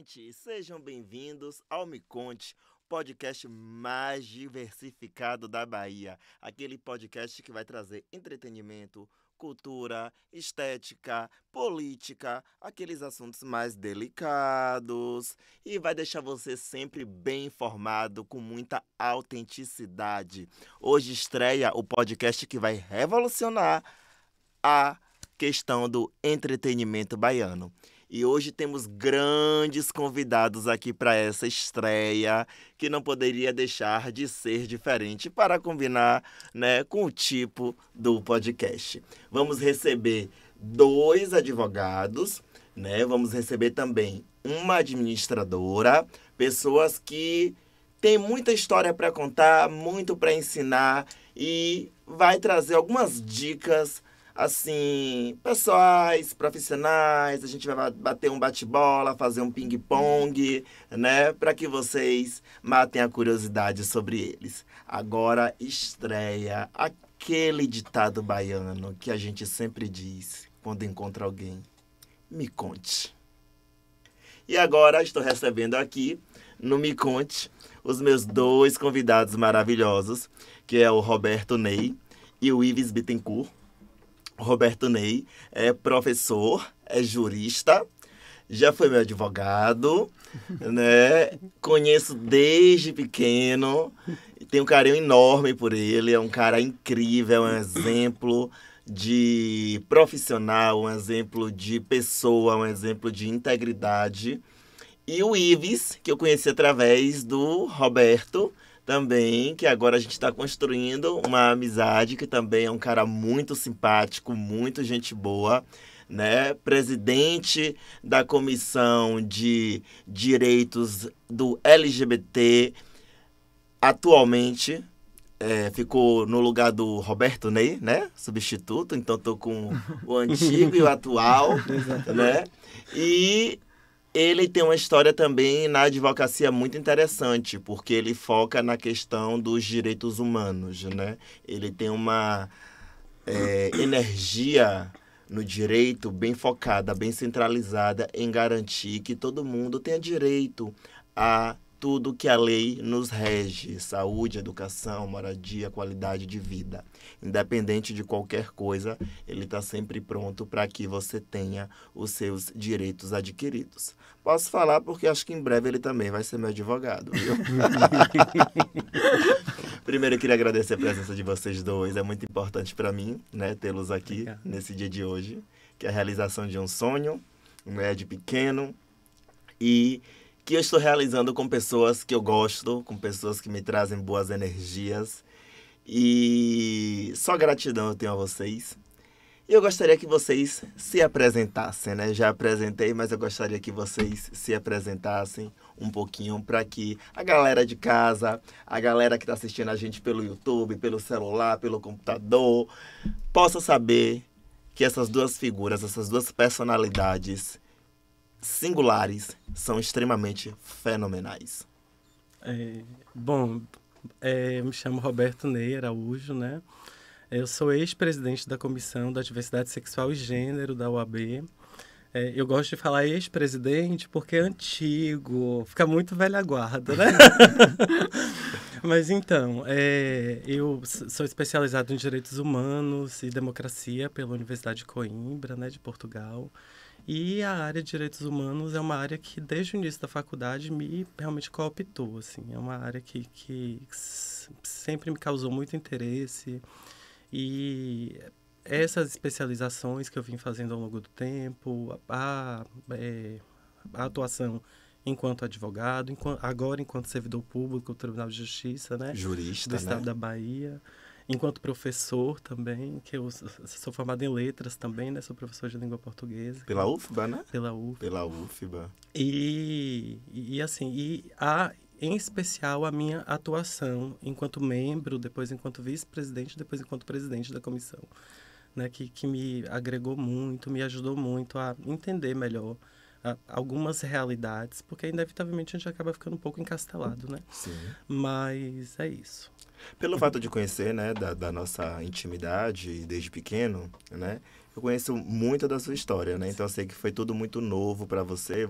gente! Sejam bem-vindos ao Me Conte, podcast mais diversificado da Bahia. Aquele podcast que vai trazer entretenimento, cultura, estética, política, aqueles assuntos mais delicados e vai deixar você sempre bem informado com muita autenticidade. Hoje estreia o podcast que vai revolucionar a questão do entretenimento baiano. E hoje temos grandes convidados aqui para essa estreia, que não poderia deixar de ser diferente para combinar, né, com o tipo do podcast. Vamos receber dois advogados, né? Vamos receber também uma administradora, pessoas que têm muita história para contar, muito para ensinar e vai trazer algumas dicas assim, pessoais, profissionais. A gente vai bater um bate-bola, fazer um ping-pong, né? Para que vocês matem a curiosidade sobre eles. Agora estreia aquele ditado baiano que a gente sempre diz quando encontra alguém. Me conte. E agora estou recebendo aqui, no Me Conte, os meus dois convidados maravilhosos, que é o Roberto Ney e o Ives Bittencourt. Roberto Ney é professor, é jurista, já foi meu advogado, né? Conheço desde pequeno, tenho um carinho enorme por ele, é um cara incrível, é um exemplo de profissional, um exemplo de pessoa, um exemplo de integridade. E o Ives, que eu conheci através do Roberto, também, que agora a gente está construindo uma amizade, que também é um cara muito simpático, muito gente boa, né? Presidente da Comissão de Direitos do LGBT, atualmente, ficou no lugar do Roberto Ney, né? Substituto, então estou com o antigo e o atual, né? E ele tem uma história também na advocacia muito interessante, porque ele foca na questão dos direitos humanos, né? Ele tem uma energia no direito bem focada, bem centralizada em garantir que todo mundo tenha direito a tudo que a lei nos rege: saúde, educação, moradia, qualidade de vida. Independente de qualquer coisa, ele está sempre pronto para que você tenha os seus direitos adquiridos. Posso falar porque acho que em breve ele também vai ser meu advogado, viu? Primeiro, eu queria agradecer a presença de vocês dois. É muito importante para mim, né, tê-los aqui nesse dia de hoje, que é a realização de um sonho, de pequeno, e que eu estou realizando com pessoas que eu gosto, com pessoas que me trazem boas energias. E só gratidão eu tenho a vocês. E eu gostaria que vocês se apresentassem, né? Já apresentei, mas eu gostaria que vocês se apresentassem um pouquinho para que a galera de casa, a galera que está assistindo a gente pelo YouTube, pelo celular, pelo computador, possa saber que essas duas figuras, essas duas personalidades singulares são extremamente fenomenais. Eu me chamo Roberto Ney Araújo, né? Eu sou ex-presidente da Comissão da Diversidade Sexual e Gênero da UAB. Eu gosto de falar ex-presidente porque é antigo, fica muito velha guarda, né? Mas então, eu sou especializado em Direitos Humanos e Democracia pela Universidade de Coimbra, né, de Portugal. E a área de Direitos Humanos é uma área que, desde o início da faculdade, me realmente cooptou, assim. É uma área que sempre me causou muito interesse. E essas especializações que eu vim fazendo ao longo do tempo, a atuação enquanto advogado, agora enquanto servidor público do Tribunal de Justiça, né? Jurista, do Estado né? da Bahia, enquanto professor também, que eu sou formado em letras também, né? Sou professor de língua portuguesa. Pela UFBA, né? Pela UFBA. Pela UFBA. Em especial, a minha atuação enquanto membro, depois enquanto vice-presidente, depois enquanto presidente da comissão, né, que me agregou muito, me ajudou muito a entender melhor algumas realidades, porque inevitavelmente a gente acaba ficando um pouco encastelado, né? Sim. Mas é isso. Pelo fato de conhecer, né, da nossa intimidade desde pequeno, né, eu conheço muito da sua história, né, então eu sei que foi tudo muito novo para você,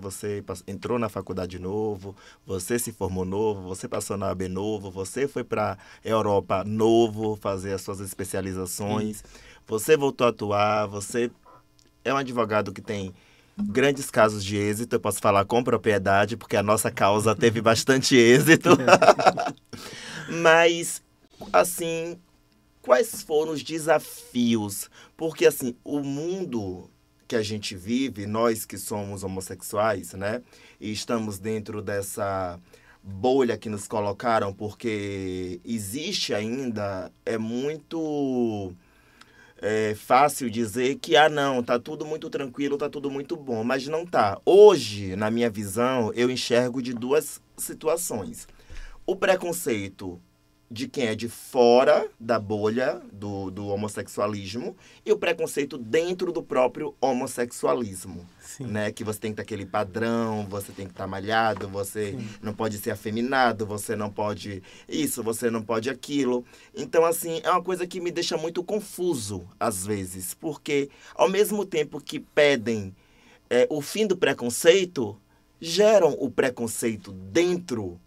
entrou na faculdade novo, você se formou novo, você passou na AB novo, você foi para Europa novo fazer as suas especializações, você voltou a atuar, você é um advogado que tem grandes casos de êxito, eu posso falar com propriedade, porque a nossa causa teve bastante êxito. Mas, assim, quais foram os desafios? Porque, assim, o mundo que a gente vive, nós que somos homossexuais, né? E estamos dentro dessa bolha que nos colocaram, porque existe ainda, é muito fácil dizer que, não, tá tudo muito tranquilo, tá tudo muito bom, mas não tá. Hoje, na minha visão, eu enxergo de duas situações. O preconceito de quem é de fora da bolha do homossexualismo e o preconceito dentro do próprio homossexualismo. Sim. Né? Que você tem que ter aquele padrão, você tem que estar malhado, você Sim. não pode ser afeminado, você não pode isso, você não pode aquilo. Então, assim, é uma coisa que me deixa muito confuso, às vezes, porque ao mesmo tempo que pedem o fim do preconceito, geram o preconceito dentro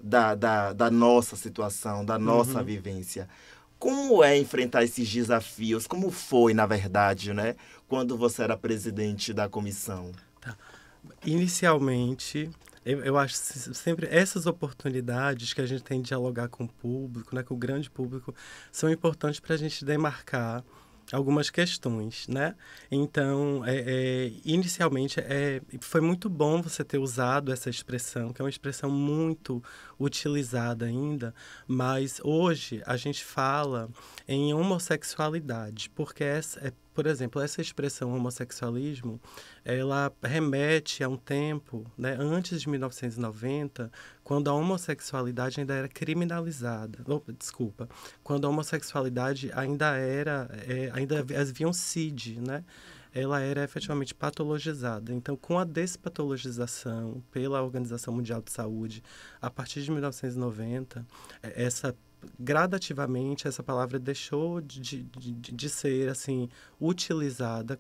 da nossa situação, da nossa vivência. Como é enfrentar esses desafios? Como foi, na verdade, né? Quando você era presidente da comissão? Tá. Inicialmente, eu acho sempre essas oportunidades que a gente tem de dialogar com o público, né, com o grande público, são importantes para a gente demarcar algumas questões, né? Então, inicialmente, foi muito bom você ter usado essa expressão, que é uma expressão muito utilizada ainda, mas hoje a gente fala em homossexualidade, porque por exemplo, essa expressão homossexualismo, ela remete a um tempo, né, antes de 1990, quando a homossexualidade ainda era criminalizada. Desculpa, quando a homossexualidade ainda havia um CID, né? Ela era efetivamente patologizada. Então, com a despatologização pela Organização Mundial de Saúde, a partir de 1990, gradativamente essa palavra deixou de ser assim utilizada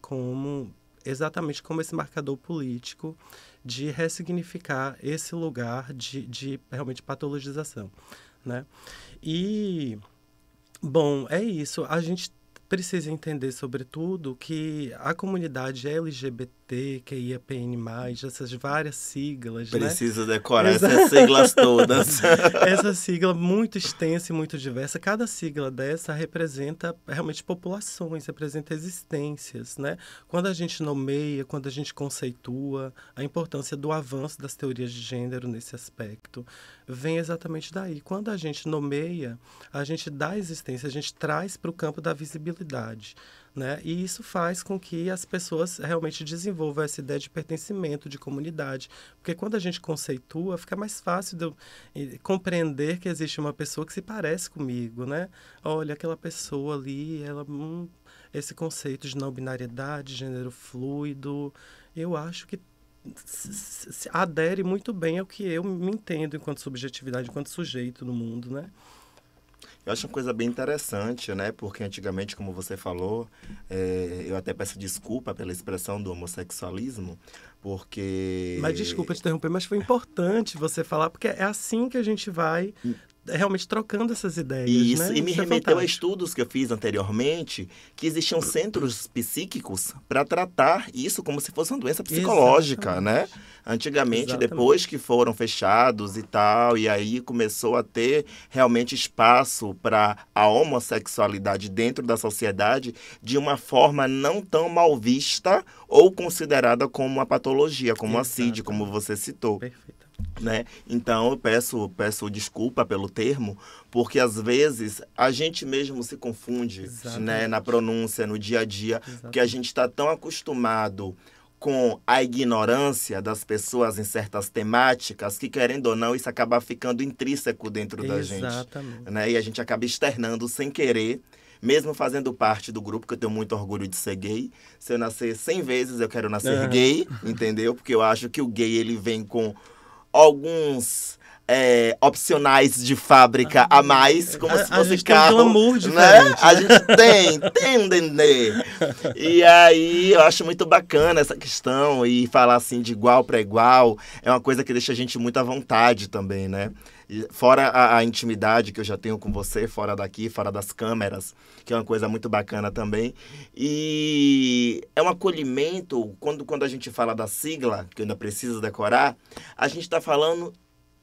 exatamente como esse marcador político de ressignificar esse lugar de realmente patologização, né? E, bom, é isso. A gente precisa entender, sobretudo, que a comunidade LGBTQIAPN+, essas várias siglas, Preciso decorar essas siglas todas. Essa sigla muito extensa e muito diversa, cada sigla dessa representa realmente populações, representa existências, né? Quando a gente nomeia, quando a gente conceitua, a importância do avanço das teorias de gênero nesse aspecto vem exatamente daí. Quando a gente nomeia, a gente dá existência, a gente traz para o campo da visibilidade, né? E isso faz com que as pessoas realmente desenvolvam essa ideia de pertencimento, de comunidade. Porque quando a gente conceitua, fica mais fácil de eu compreender que existe uma pessoa que se parece comigo, né? Olha, aquela pessoa ali, esse conceito de não binariedade, gênero fluido, eu acho que se adere muito bem ao que eu me entendo enquanto subjetividade, enquanto sujeito no mundo, né? Eu acho uma coisa bem interessante, né? Porque antigamente, como você falou, eu até peço desculpa pela expressão do homossexualismo, porque... Mas desculpa te interromper, mas foi importante você falar, porque é assim que a gente vai realmente trocando essas ideias, Isso, né? e me Isso é remeteu a fantástico. estudos que eu fiz anteriormente, que existiam centros psíquicos para tratar isso como se fosse uma doença psicológica, né? Exatamente. Antigamente, Exatamente. depois que foram fechados e tal, e aí começou a ter realmente espaço para a homossexualidade dentro da sociedade de uma forma não tão mal vista ou considerada como uma patologia, como a CID, como você citou. Perfeito. Né? Então, eu peço desculpa pelo termo, porque às vezes a gente mesmo se confunde, né, na pronúncia, no dia a dia, porque a gente está tão acostumado com a ignorância das pessoas em certas temáticas que, querendo ou não, isso acaba ficando intrínseco dentro da gente. Né? E a gente acaba externando sem querer, mesmo fazendo parte do grupo, que eu tenho muito orgulho de ser gay. Se eu nascer 100 vezes, eu quero nascer gay, entendeu? Porque eu acho que o gay, ele vem com alguns opcionais de fábrica a mais, como se fosse carro. Tem um glamour diferente, né? A gente tem um dendê. E aí eu acho muito bacana essa questão, e falar assim de igual para igual é uma coisa que deixa a gente muito à vontade também, né? Fora a intimidade que eu já tenho com você, fora daqui, fora das câmeras, que é uma coisa muito bacana também. E é um acolhimento, quando a gente fala da sigla, que eu ainda preciso decorar, a gente está falando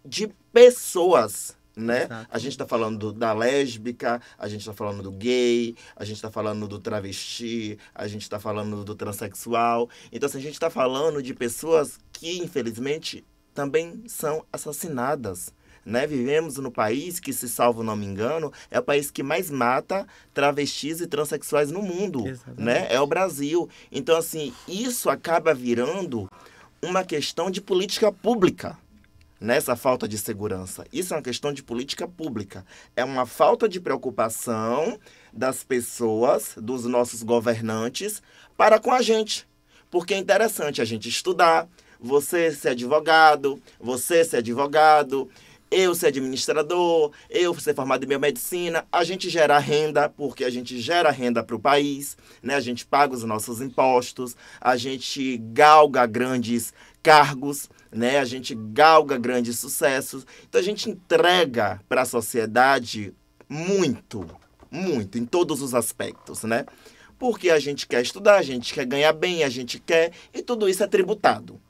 de pessoas, né? Exato. A gente está falando da lésbica, a gente está falando do gay, a gente está falando do travesti, a gente está falando do transexual. Então, assim, a gente está falando de pessoas que, infelizmente, também são assassinadas. Né? Vivemos no país que, se salvo não me engano, é o país que mais mata travestis e transexuais no mundo, né? É o Brasil. Então, assim, isso acaba virando uma questão de política pública, nessa falta de segurança. Isso é uma questão de política pública. É uma falta de preocupação das pessoas, dos nossos governantes, para com a gente. Porque é interessante a gente estudar, você ser advogado, eu ser administrador, eu ser formado em biomedicina, a gente gera renda, porque a gente gera renda para o país, né? A gente paga os nossos impostos, a gente galga grandes cargos, né? A gente galga grandes sucessos. Então a gente entrega para a sociedade muito, em todos os aspectos, né? Porque a gente quer estudar, a gente quer ganhar bem, a gente quer, e tudo isso é tributado.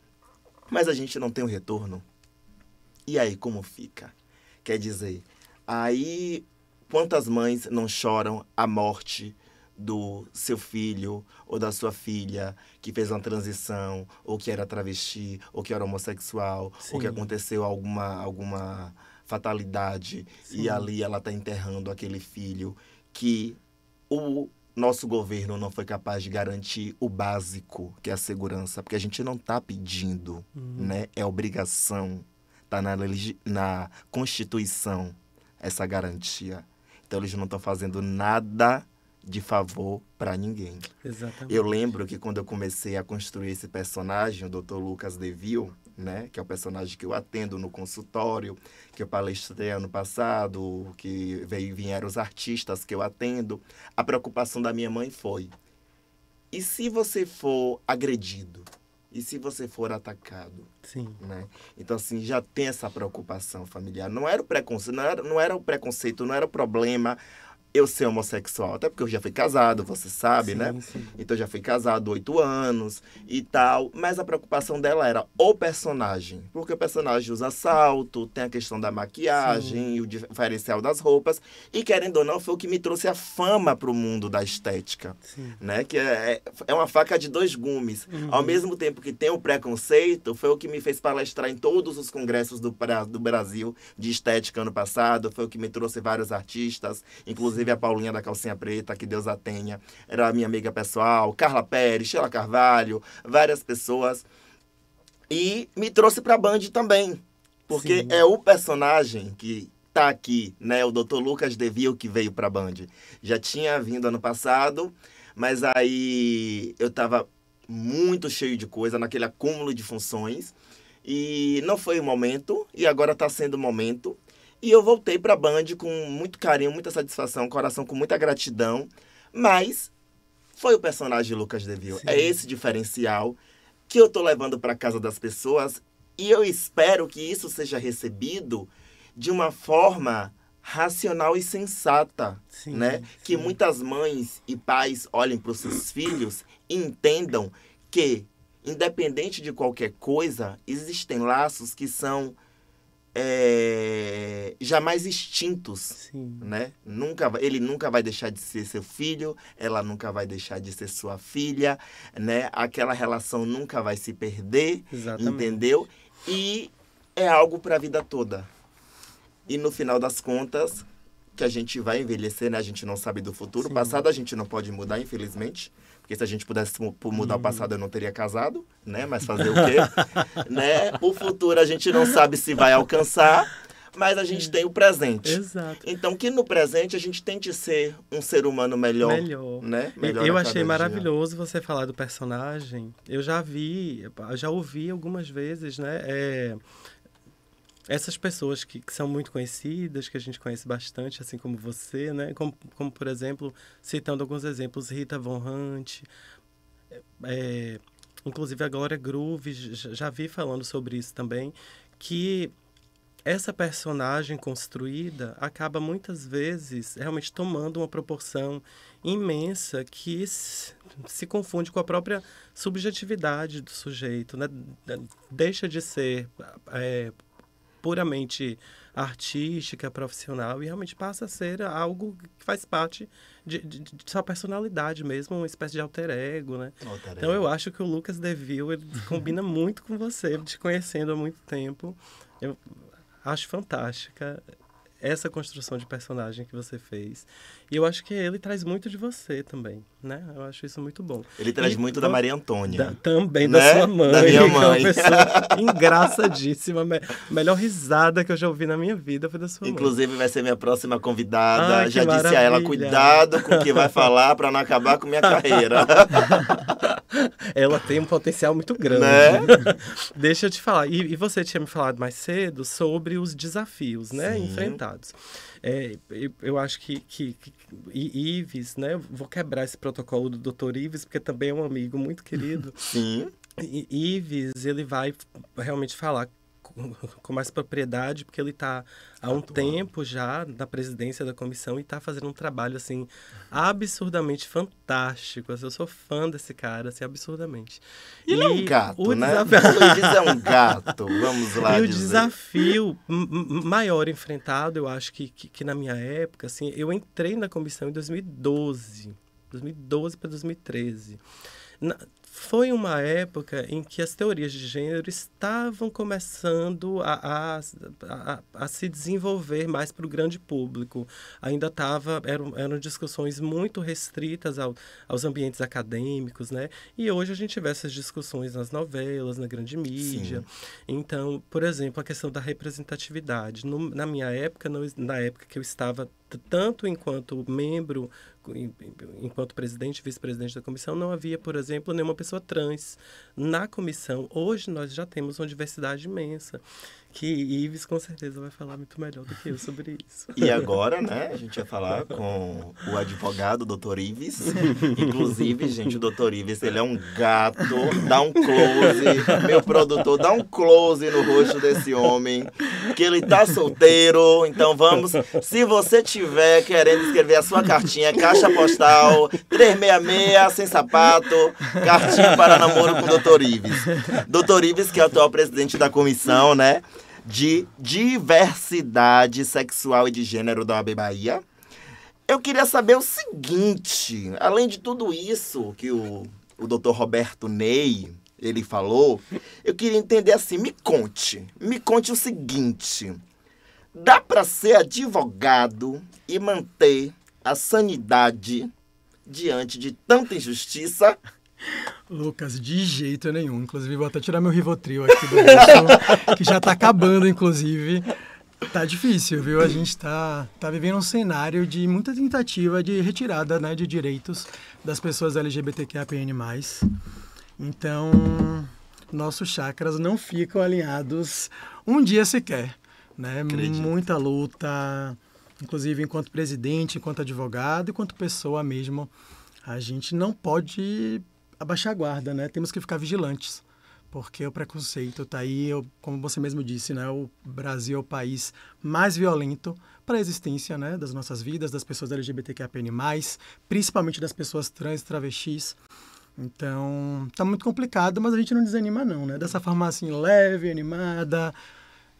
Mas a gente não tem o retorno. E aí, como fica? Quer dizer, aí quantas mães não choram a morte do seu filho ou da sua filha que fez uma transição, ou que era travesti, ou que era homossexual, Sim. ou que aconteceu alguma fatalidade. Sim. E ali ela está enterrando aquele filho que o nosso governo não foi capaz de garantir o básico, que é a segurança, porque a gente não está pedindo, né? É obrigação. Está na Constituição essa garantia. Então, eles não estão fazendo nada de favor para ninguém. Exatamente. Eu lembro que quando eu comecei a construir esse personagem, o Dr. Lucas Deville, né, que é o personagem que eu atendo no consultório, que eu palestrei ano passado, que vieram os artistas que eu atendo, a preocupação da minha mãe foi: e se você for agredido? E se você for atacado? Sim. Né? Então, assim, já tem essa preocupação familiar. Não era o preconceito, não era o preconceito, não era o problema eu ser homossexual. Até porque eu já fui casado, você sabe, sim, né? Sim. Então, eu já fui casado 8 anos e tal. Mas a preocupação dela era o personagem. Porque o personagem usa salto, tem a questão da maquiagem, e o diferencial das roupas. E, querendo ou não, foi o que me trouxe a fama para o mundo da estética. Né? Que é uma faca de dois gumes. Ao mesmo tempo que tem o preconceito, foi o que me fez palestrar em todos os congressos do Brasil de estética ano passado. Foi o que me trouxe vários artistas, inclusive a Paulinha da Calcinha Preta, que Deus a tenha, era a minha amiga pessoal, Carla Pérez, Sheila Carvalho, várias pessoas. E me trouxe para a Band também, porque é o personagem que tá aqui, né? O Dr. Lucas Deville, que veio para a Band. Já tinha vindo ano passado, mas aí eu estava muito cheio de coisa, naquele acúmulo de funções, e não foi o momento, e agora está sendo o momento. E eu voltei para a Band com muito carinho, muita satisfação, coração com muita gratidão. Mas foi o personagem Lucas Deville. Sim. É esse diferencial que eu tô levando para casa das pessoas. E eu espero que isso seja recebido de uma forma racional e sensata. Sim, né? Sim. Que muitas mães e pais olhem para os seus filhos e entendam que, independente de qualquer coisa, existem laços que são jamais extintos, né? Ele nunca vai deixar de ser seu filho, ela nunca vai deixar de ser sua filha, né? Aquela relação nunca vai se perder. Exatamente. Entendeu? E é algo para a vida toda. E no final das contas, que a gente vai envelhecer, né? A gente não sabe do futuro. O passado a gente não pode mudar, infelizmente. Porque se a gente pudesse mudar o passado, eu não teria casado, né? Mas fazer o quê? Né? O futuro a gente não sabe se vai alcançar, mas a gente tem o presente. Exato. Então, que no presente a gente tente ser um ser humano melhor. Né? Melhor eu a achei cada maravilhoso você falar do personagem. Eu já ouvi algumas vezes, né? Essas pessoas que são muito conhecidas, que a gente conhece bastante, assim como você, né? Como por exemplo, citando alguns exemplos, Rita Von Hunt, inclusive a Glória Groove, já vi falando sobre isso também, que essa personagem construída acaba muitas vezes realmente tomando uma proporção imensa que se confunde com a própria subjetividade do sujeito, né? Deixa de ser puramente artística, profissional, e realmente passa a ser algo que faz parte de sua personalidade mesmo, uma espécie de alter ego, né? Então eu acho que o Lucas Deville, ele combina muito com você, te conhecendo há muito tempo. Eu acho fantástica essa construção de personagem que você fez. E eu acho que ele traz muito de você também, né? Eu acho isso muito bom. Ele traz muito da Maria Antônia. Também, né? Da sua mãe. Da minha mãe. Que é uma pessoa engraçadíssima. Melhor risada que eu já ouvi na minha vida foi da sua mãe. Inclusive, vai ser minha próxima convidada. Ai, já disse maravilha. a ela, cuidado com o que vai falar para não acabar com minha carreira. Ela tem um potencial muito grande. Né? Deixa eu te falar. E você tinha me falado mais cedo sobre os desafios, né? Sim. Enfrentados. Eu acho que Ives, né? Eu vou quebrar esse protocolo do Dr. Ives, porque também é um amigo muito querido. Sim. Ives, ele vai realmente falar com mais propriedade, porque ele está há um tempo já na presidência da comissão e está fazendo um trabalho, assim, absurdamente fantástico. Eu sou fã desse cara, assim, absurdamente. E ele é um gato, né? Desafio... O Luiz é um gato, vamos lá E dizer. o desafio maior enfrentado, eu acho que na minha época, assim, eu entrei na comissão em 2012 para 2013. Foi uma época em que as teorias de gênero estavam começando a se desenvolver mais para o grande público. Ainda eram discussões muito restritas aos ambientes acadêmicos, né? E hoje a gente vê essas discussões nas novelas, na grande mídia. Sim. Então, por exemplo, a questão da representatividade. Na minha época, na época que eu estava tanto enquanto membro, enquanto presidente e vice-presidente da comissão, não havia, por exemplo, nenhuma pessoa trans na comissão. Hoje nós já temos uma diversidade imensa, que Ives com certeza vai falar muito melhor do que eu sobre isso. E agora, né, a gente vai falar com o advogado, Dr. Ives. Inclusive, gente, o Dr. Ives, ele é um gato. Dá um close, meu produtor, dá um close no rosto desse homem, que ele tá solteiro. Então vamos, se você tiver querendo escrever a sua cartinha, caixa postal 366, sem sapato, cartinha para namoro com o Dr. Ives. Dr. Ives, que é o atual presidente da comissão, né, de diversidade sexual e de gênero da OAB Bahia. Eu queria saber o seguinte, além de tudo isso que o Dr. Roberto Ney, ele falou, eu queria entender assim, me conte o seguinte, dá para ser advogado e manter a sanidade diante de tanta injustiça? Lucas, de jeito nenhum. Inclusive, vou até tirar meu Rivotril aqui do bolso, que já tá acabando, inclusive. Tá difícil, viu? A gente tá vivendo um cenário de muita tentativa de retirada, né, de direitos das pessoas LGBTQIAPN+. Então, nossos chakras não ficam alinhados um dia sequer, né? Acredito. Muita luta, inclusive enquanto presidente, enquanto advogado, enquanto pessoa mesmo. A gente não pode abaixar a guarda, né? Temos que ficar vigilantes, porque o preconceito está aí, como você mesmo disse, né? O Brasil é o país mais violento para a existência, né, das nossas vidas, das pessoas LGBTQIAPN+, principalmente das pessoas trans e travestis. Então, tá muito complicado, mas a gente não desanima não, né? Dessa forma assim, leve, animada,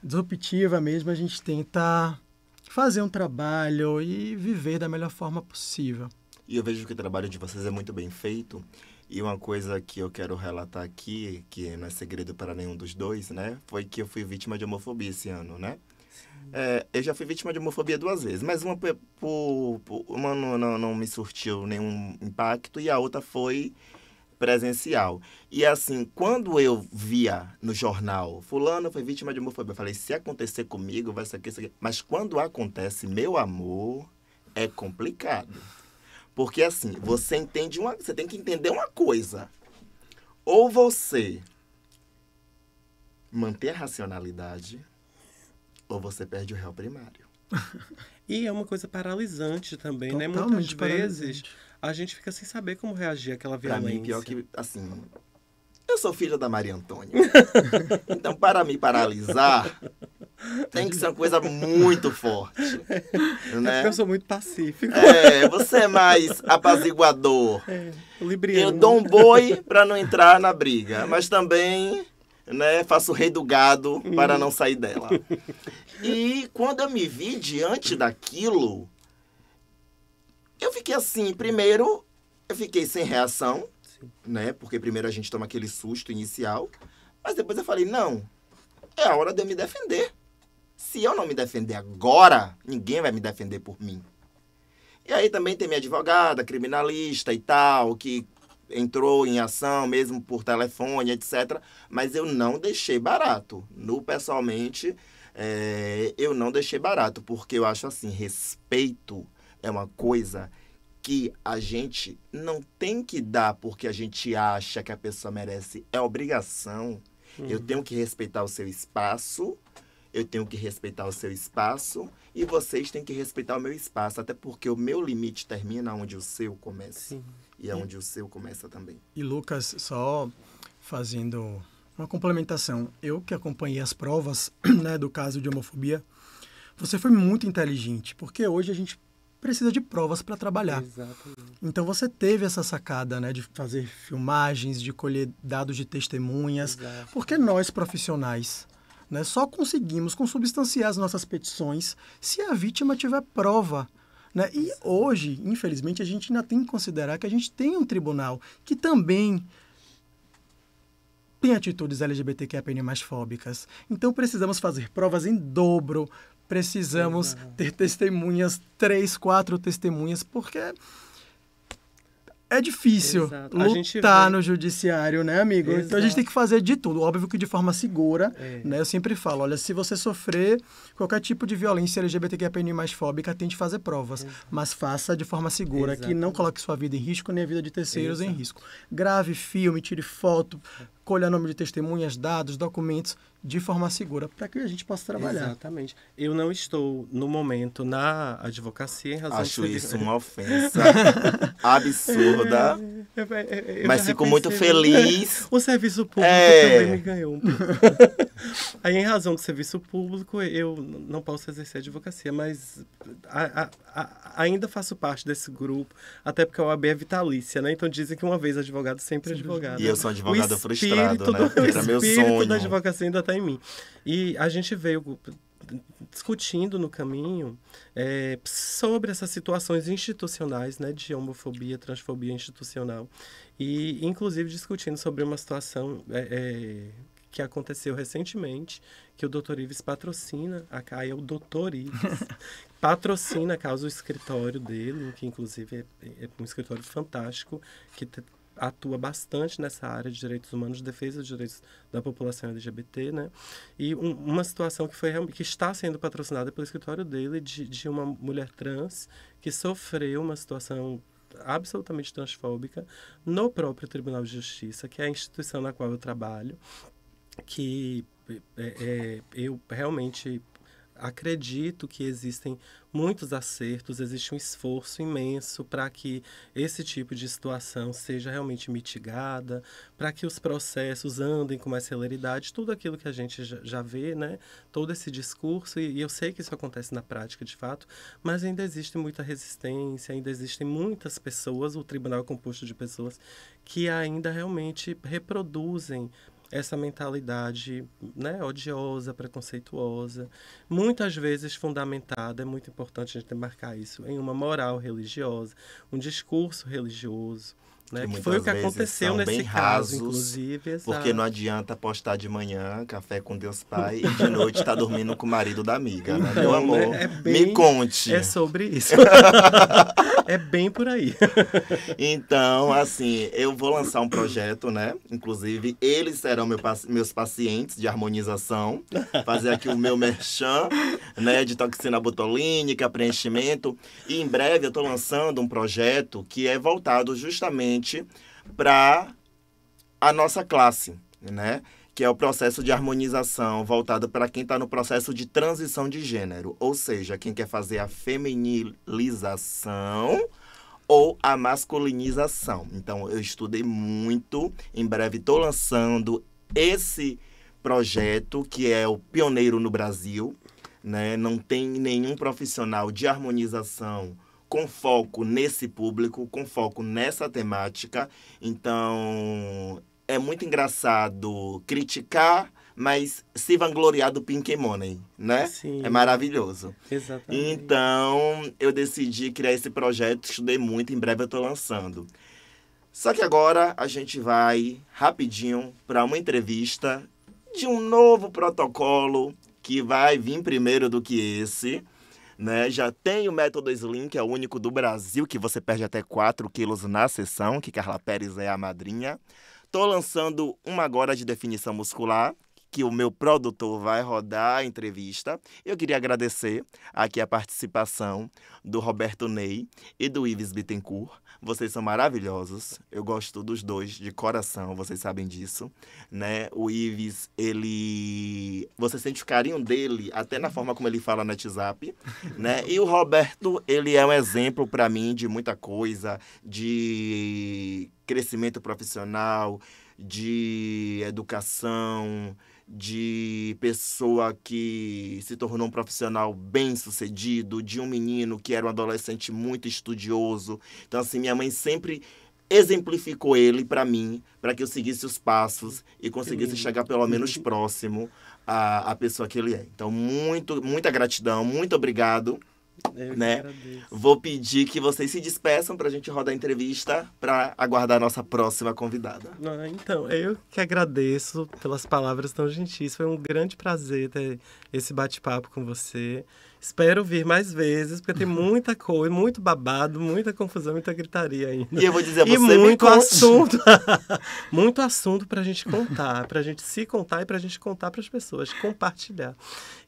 disruptiva mesmo, a gente tenta fazer um trabalho e viver da melhor forma possível. E eu vejo que o trabalho de vocês é muito bem feito. E uma coisa que eu quero relatar aqui, que não é segredo para nenhum dos dois, né? Foi que eu fui vítima de homofobia esse ano, né? Eu já fui vítima de homofobia 2 vezes, mas uma não me surtiu nenhum impacto e a outra foi presencial. E assim, quando eu via no jornal, fulano foi vítima de homofobia, eu falei, se acontecer comigo, vai ser aqui, isso aqui. Mas quando acontece, meu amor, é complicado. Porque assim, você tem que entender uma coisa. Ou você mantém a racionalidade, ou você perde o réu primário. E é uma coisa paralisante também, né? Totalmente Muitas vezes paralisante. a gente fica sem saber como reagir àquela Pra violência. mim, pior que, assim, eu sou filha da Maria Antônia. Então, para me paralisar, tem que ser uma coisa muito forte. É Né? porque eu sou muito pacífico. Você é mais apaziguador. Libriano. Eu dou um boi para não entrar na briga, mas também, né, faço o rei do gado para não sair dela. E quando eu me vi diante daquilo, eu fiquei assim, primeiro, eu fiquei sem reação, né? Porque primeiro a gente toma aquele susto inicial, mas depois eu falei, não, é a hora de eu me defender. Se eu não me defender agora, ninguém vai me defender por mim. E aí também tem minha advogada, criminalista e tal, que entrou em ação mesmo por telefone, etc. Mas eu não deixei barato. Pessoalmente, eu não deixei barato, porque eu acho assim, respeito é uma coisa que a gente não tem que dar porque a gente acha que a pessoa merece. É obrigação. Eu tenho que respeitar o seu espaço, eu tenho que respeitar o seu espaço e vocês têm que respeitar o meu espaço, até porque o meu limite termina onde o seu começa. Sim. E é onde o seu começa também. E Lucas, só fazendo uma complementação, eu que acompanhei as provas, né, do caso de homofobia, você foi muito inteligente, porque hoje a gente precisa de provas para trabalhar. Exatamente. Então você teve essa sacada, né, de fazer filmagens, de colher dados de testemunhas, Exato. porque nós profissionais, né, só conseguimos consubstanciar as nossas petições se a vítima tiver prova. Né? E hoje, infelizmente, a gente ainda tem que considerar que a gente tem um tribunal que também tem atitudes LGBTQIA+ mais fóbicas. Então precisamos fazer provas em dobro, precisamos ter testemunhas, 3, 4 testemunhas, porque é difícil Exato. A gente lutar vê- no judiciário, né, amigo? Então a gente Exato. tem que fazer de tudo. Óbvio que de forma segura, É. né? Eu sempre falo, olha, se você sofrer qualquer tipo de violência LGBTQIA+ mais fóbica, tente fazer provas. Mas faça de forma segura, que não Exatamente. coloque sua vida em risco, nem a vida de terceiros em Exato. risco. Grave filme, tire foto, colha nome de testemunhas, dados, documentos, de forma segura, para que a gente possa trabalhar. Exatamente. Eu não estou, no momento, na advocacia em razão Acho de... isso uma ofensa absurda, Eu mas já fico muito repensei, feliz. O serviço público É. também me ganhou um pouco. Aí, em razão do serviço público, eu não posso exercer advocacia, mas ainda faço parte desse grupo, até porque a OAB é vitalícia, né? Então dizem que uma vez advogado, sempre advogado. E eu sou um advogado O frustrado, espírito né? do- Porque era meu O espírito sonho. da advocacia ainda está em mim. E a gente veio discutindo no caminho sobre essas situações institucionais, né, de homofobia, transfobia institucional, e inclusive discutindo sobre uma situação que aconteceu recentemente, que o Dr. Ives patrocina, aí é o Dr. Ives, patrocina a causa, o escritório dele, que inclusive é um escritório fantástico, que atua bastante nessa área de direitos humanos, de defesa dos direitos da população LGBT, né? E uma situação que está sendo patrocinada pelo escritório dele de uma mulher trans que sofreu uma situação absolutamente transfóbica no próprio Tribunal de Justiça, que é a instituição na qual eu trabalho, que eu realmente acredito que existem muitos acertos, existe um esforço imenso para que esse tipo de situação seja realmente mitigada, para que os processos andem com mais celeridade, tudo aquilo que a gente já vê, né? Todo esse discurso, e eu sei que isso acontece na prática de fato, mas ainda existe muita resistência, ainda existem muitas pessoas, o tribunal é composto de pessoas que ainda realmente reproduzem essa mentalidade, né, odiosa, preconceituosa, muitas vezes fundamentada, é muito importante a gente marcar isso, em uma moral religiosa, um discurso religioso, né? Que muitas foi o que vezes aconteceu são nesse bem caso, rasos, inclusive. Porque não adianta postar de manhã café com Deus Pai e de noite tá dormindo com o marido da amiga, né? Meu Então, amor, né, me conte. É sobre isso. É bem por aí. Então, assim, eu vou lançar um projeto, né? Inclusive, eles serão meus pacientes de harmonização. Fazer aqui o meu merchan, né? De toxina botulínica, preenchimento. E em breve eu tô lançando um projeto que é voltado justamente para a nossa classe, né? Que é o processo de harmonização voltado para quem está no processo de transição de gênero. Ou seja, quem quer fazer a feminilização ou a masculinização. Então, eu estudei muito. Em breve estou lançando esse projeto, que é o pioneiro no Brasil, né? Não tem nenhum profissional de harmonização com foco nesse público, com foco nessa temática. Então, é muito engraçado criticar, mas se vangloriar do Pink Money, né? Sim. É maravilhoso. Exatamente. Então, eu decidi criar esse projeto, estudei muito, em breve eu estou lançando. Só que agora a gente vai rapidinho para uma entrevista de um novo protocolo que vai vir primeiro do que esse, né? Já tem o método Slim, que é o único do Brasil, que você perde até 4 quilos na sessão, que Carla Pérez é a madrinha. Estou lançando uma agora de definição muscular, que o meu produtor vai rodar a entrevista. Eu queria agradecer aqui a participação do Roberto Ney e do Ives Bittencourt. Vocês são maravilhosos. Eu gosto dos dois de coração, vocês sabem disso, né? O Ives, ele... Você sente o carinho dele até na forma como ele fala no WhatsApp, né? E o Roberto, ele é um exemplo para mim de muita coisa, de crescimento profissional, de educação, de pessoa que se tornou um profissional bem-sucedido, de um menino que era um adolescente muito estudioso. Então, assim, minha mãe sempre exemplificou ele para mim, para que eu seguisse os passos e conseguisse chegar pelo menos próximo à pessoa que ele é. Então, muita gratidão, muito obrigado. Né? Vou pedir que vocês se despeçam para a gente rodar a entrevista para aguardar a nossa próxima convidada. Então, eu que agradeço pelas palavras tão gentis. Foi um grande prazer ter esse bate-papo com você. Espero vir mais vezes, porque tem muita coisa, muito babado, muita confusão, muita gritaria ainda. E eu vou dizer, você muito assunto, muito assunto pra gente contar, pra gente se contar e pra gente contar pras pessoas, compartilhar.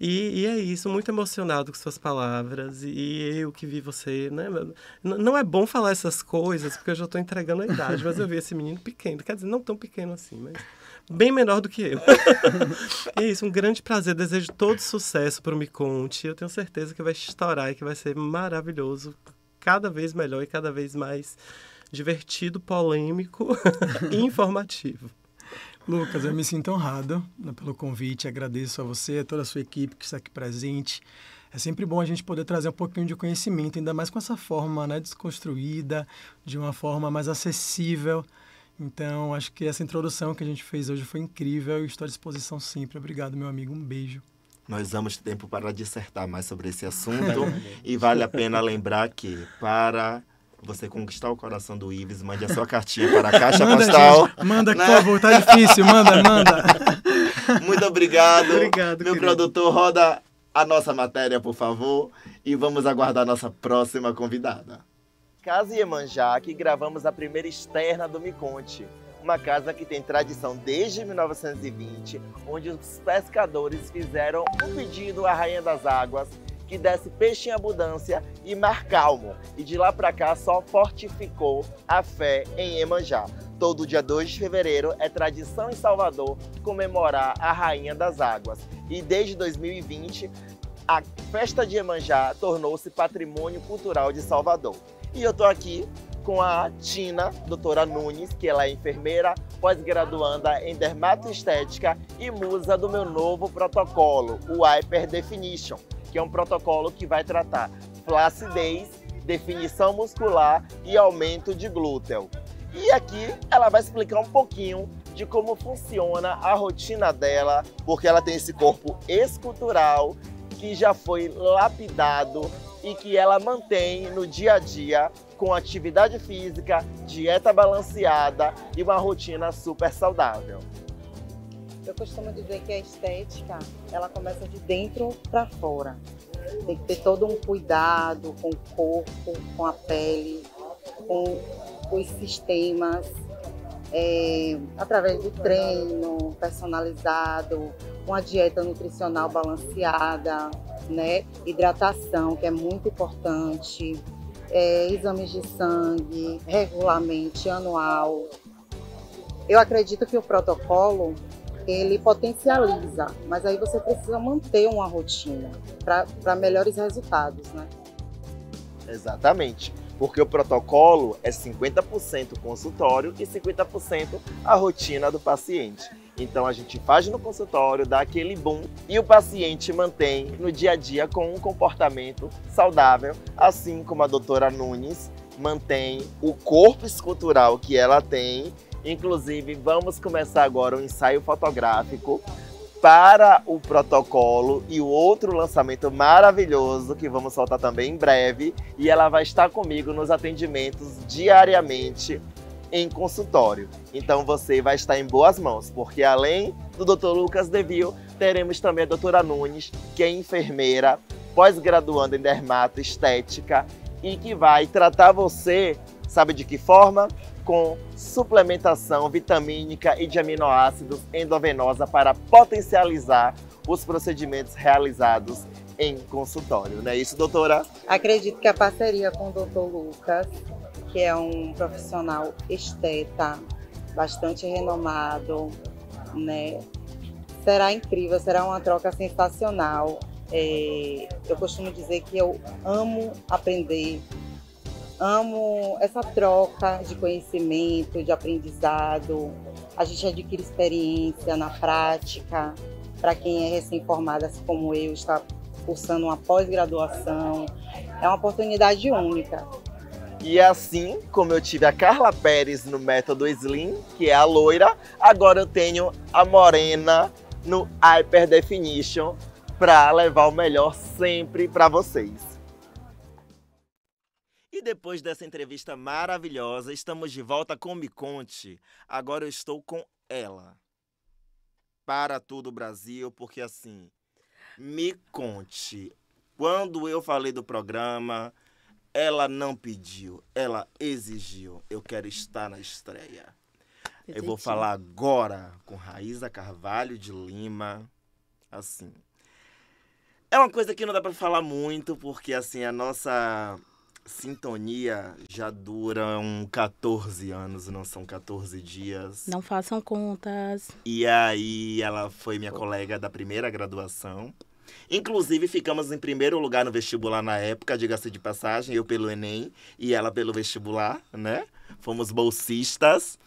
E é isso, muito emocionado com suas palavras. E eu que vi você, né? Não é bom falar essas coisas, porque eu já tô entregando a idade, mas eu vi esse menino pequeno, quer dizer, não tão pequeno assim, mas bem menor do que eu. É isso, um grande prazer. Desejo todo sucesso para o Me Conte. Eu tenho certeza que vai estourar e que vai ser maravilhoso. Cada vez melhor e cada vez mais divertido, polêmico e informativo. Lucas, eu me sinto honrado, né, pelo convite. Agradeço a você, a toda a sua equipe que está aqui presente. É sempre bom a gente poder trazer um pouquinho de conhecimento, ainda mais com essa forma, né, desconstruída, de uma forma mais acessível. Então, acho que essa introdução que a gente fez hoje foi incrível e estou à disposição sempre. Obrigado, meu amigo. Um beijo. Nós vamos ter tempo para dissertar mais sobre esse assunto. E vale a pena lembrar que, para você conquistar o coração do Ives, mande a sua cartinha para a Caixa Postal. Gente, manda, por favor. Tá difícil. Manda. Muito obrigado. Obrigado, meu querido. produtor, roda a nossa matéria, por favor. E vamos aguardar a nossa próxima convidada. Casa Iemanjá, que gravamos a primeira externa do Me Conte. Uma casa que tem tradição desde 1920, onde os pescadores fizeram um pedido à Rainha das Águas, que desse peixe em abundância e mar calmo. E de lá para cá só fortificou a fé em Iemanjá. Todo dia 2 de fevereiro é tradição em Salvador comemorar a Rainha das Águas. E desde 2020, a festa de Iemanjá tornou-se patrimônio cultural de Salvador. E eu tô aqui com a Tina, doutora Nunes, que ela é enfermeira, pós-graduanda em dermatoestética e musa do meu novo protocolo, o Hyper Definition, que é um protocolo que vai tratar flacidez, definição muscular e aumento de glúteo. E aqui ela vai explicar um pouquinho de como funciona a rotina dela, porque ela tem esse corpo escultural que já foi lapidado e que ela mantém no dia a dia com atividade física, dieta balanceada e uma rotina super saudável. Eu costumo dizer que a estética, ela começa de dentro para fora. Tem que ter todo um cuidado com o corpo, com a pele, com os sistemas, através do treino personalizado, uma dieta nutricional balanceada, né? Hidratação, que é muito importante, exames de sangue, regularmente, anual. Eu acredito que o protocolo, ele potencializa, mas aí você precisa manter uma rotina para melhores resultados, né? Exatamente, porque o protocolo é 50% consultório e 50% a rotina do paciente. Então a gente faz no consultório, dá aquele boom e o paciente mantém no dia a dia com um comportamento saudável, assim como a doutora Nunes mantém o corpo escultural que ela tem. Inclusive, vamos começar agora o ensaio fotográfico para o protocolo e o outro lançamento maravilhoso que vamos soltar também em breve. E ela vai estar comigo nos atendimentos diariamente em consultório. Então você vai estar em boas mãos, porque além do Dr. Lucas Deville, teremos também a doutora Nunes, que é enfermeira, pós-graduanda em dermatoestética e que vai tratar você, sabe de que forma? Com suplementação vitamínica e de aminoácidos endovenosa para potencializar os procedimentos realizados em consultório. Não é isso, doutora? Acredito que a parceria com o Dr. Lucas, que é um profissional esteta, bastante renomado, né? Será incrível, será uma troca sensacional. Eu costumo dizer que eu amo aprender, amo essa troca de conhecimento, de aprendizado. A gente adquire experiência na prática. Para quem é recém-formada, assim como eu, está cursando uma pós-graduação, é uma oportunidade única. E assim como eu tive a Carla Pérez no método Slim, que é a loira, agora eu tenho a morena no Hyper Definition para levar o melhor sempre para vocês. E depois dessa entrevista maravilhosa, estamos de volta com Me Conte. Agora eu estou com ela. Para tudo Brasil, porque assim, Me Conte. Quando eu falei do programa, ela não pediu, ela exigiu. Eu quero estar na estreia. Eu vou falar agora com Raíza Carvalho de Lima. Assim, é uma coisa que não dá para falar muito, porque assim, a nossa sintonia já dura 14 anos, não são 14 dias. Não façam contas. E aí ela foi minha colega da primeira graduação. Inclusive, ficamos em primeiro lugar no vestibular na época, diga-se de passagem, eu pelo Enem e ela pelo vestibular, né? Fomos bolsistas.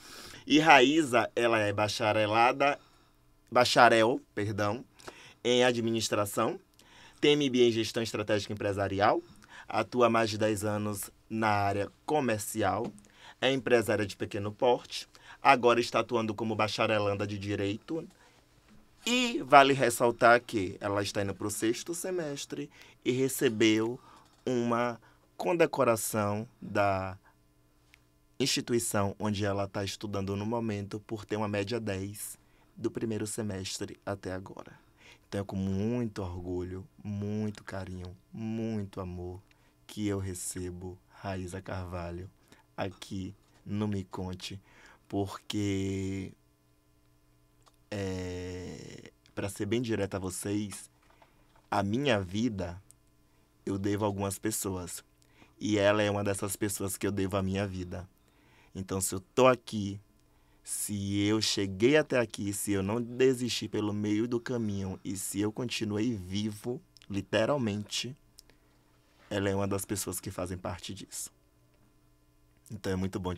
E Raíza, ela é bacharel, em administração, tem MBA em gestão estratégica empresarial, atua há mais de 10 anos na área comercial, é empresária de pequeno porte, agora está atuando como bacharelanda de Direito. E vale ressaltar que ela está indo para o 6º semestre e recebeu uma condecoração da instituição onde ela está estudando no momento por ter uma média 10 do primeiro semestre até agora. Então é com muito orgulho, muito carinho, muito amor que eu recebo Raíza Carvalho aqui no Me Conte, porque, para ser bem direto a vocês, a minha vida eu devo a algumas pessoas. E ela é uma dessas pessoas que eu devo a minha vida. Então, se eu tô aqui, se eu cheguei até aqui, se eu não desisti pelo meio do caminho e se eu continuei vivo, literalmente, ela é uma das pessoas que fazem parte disso. Então, é muito bom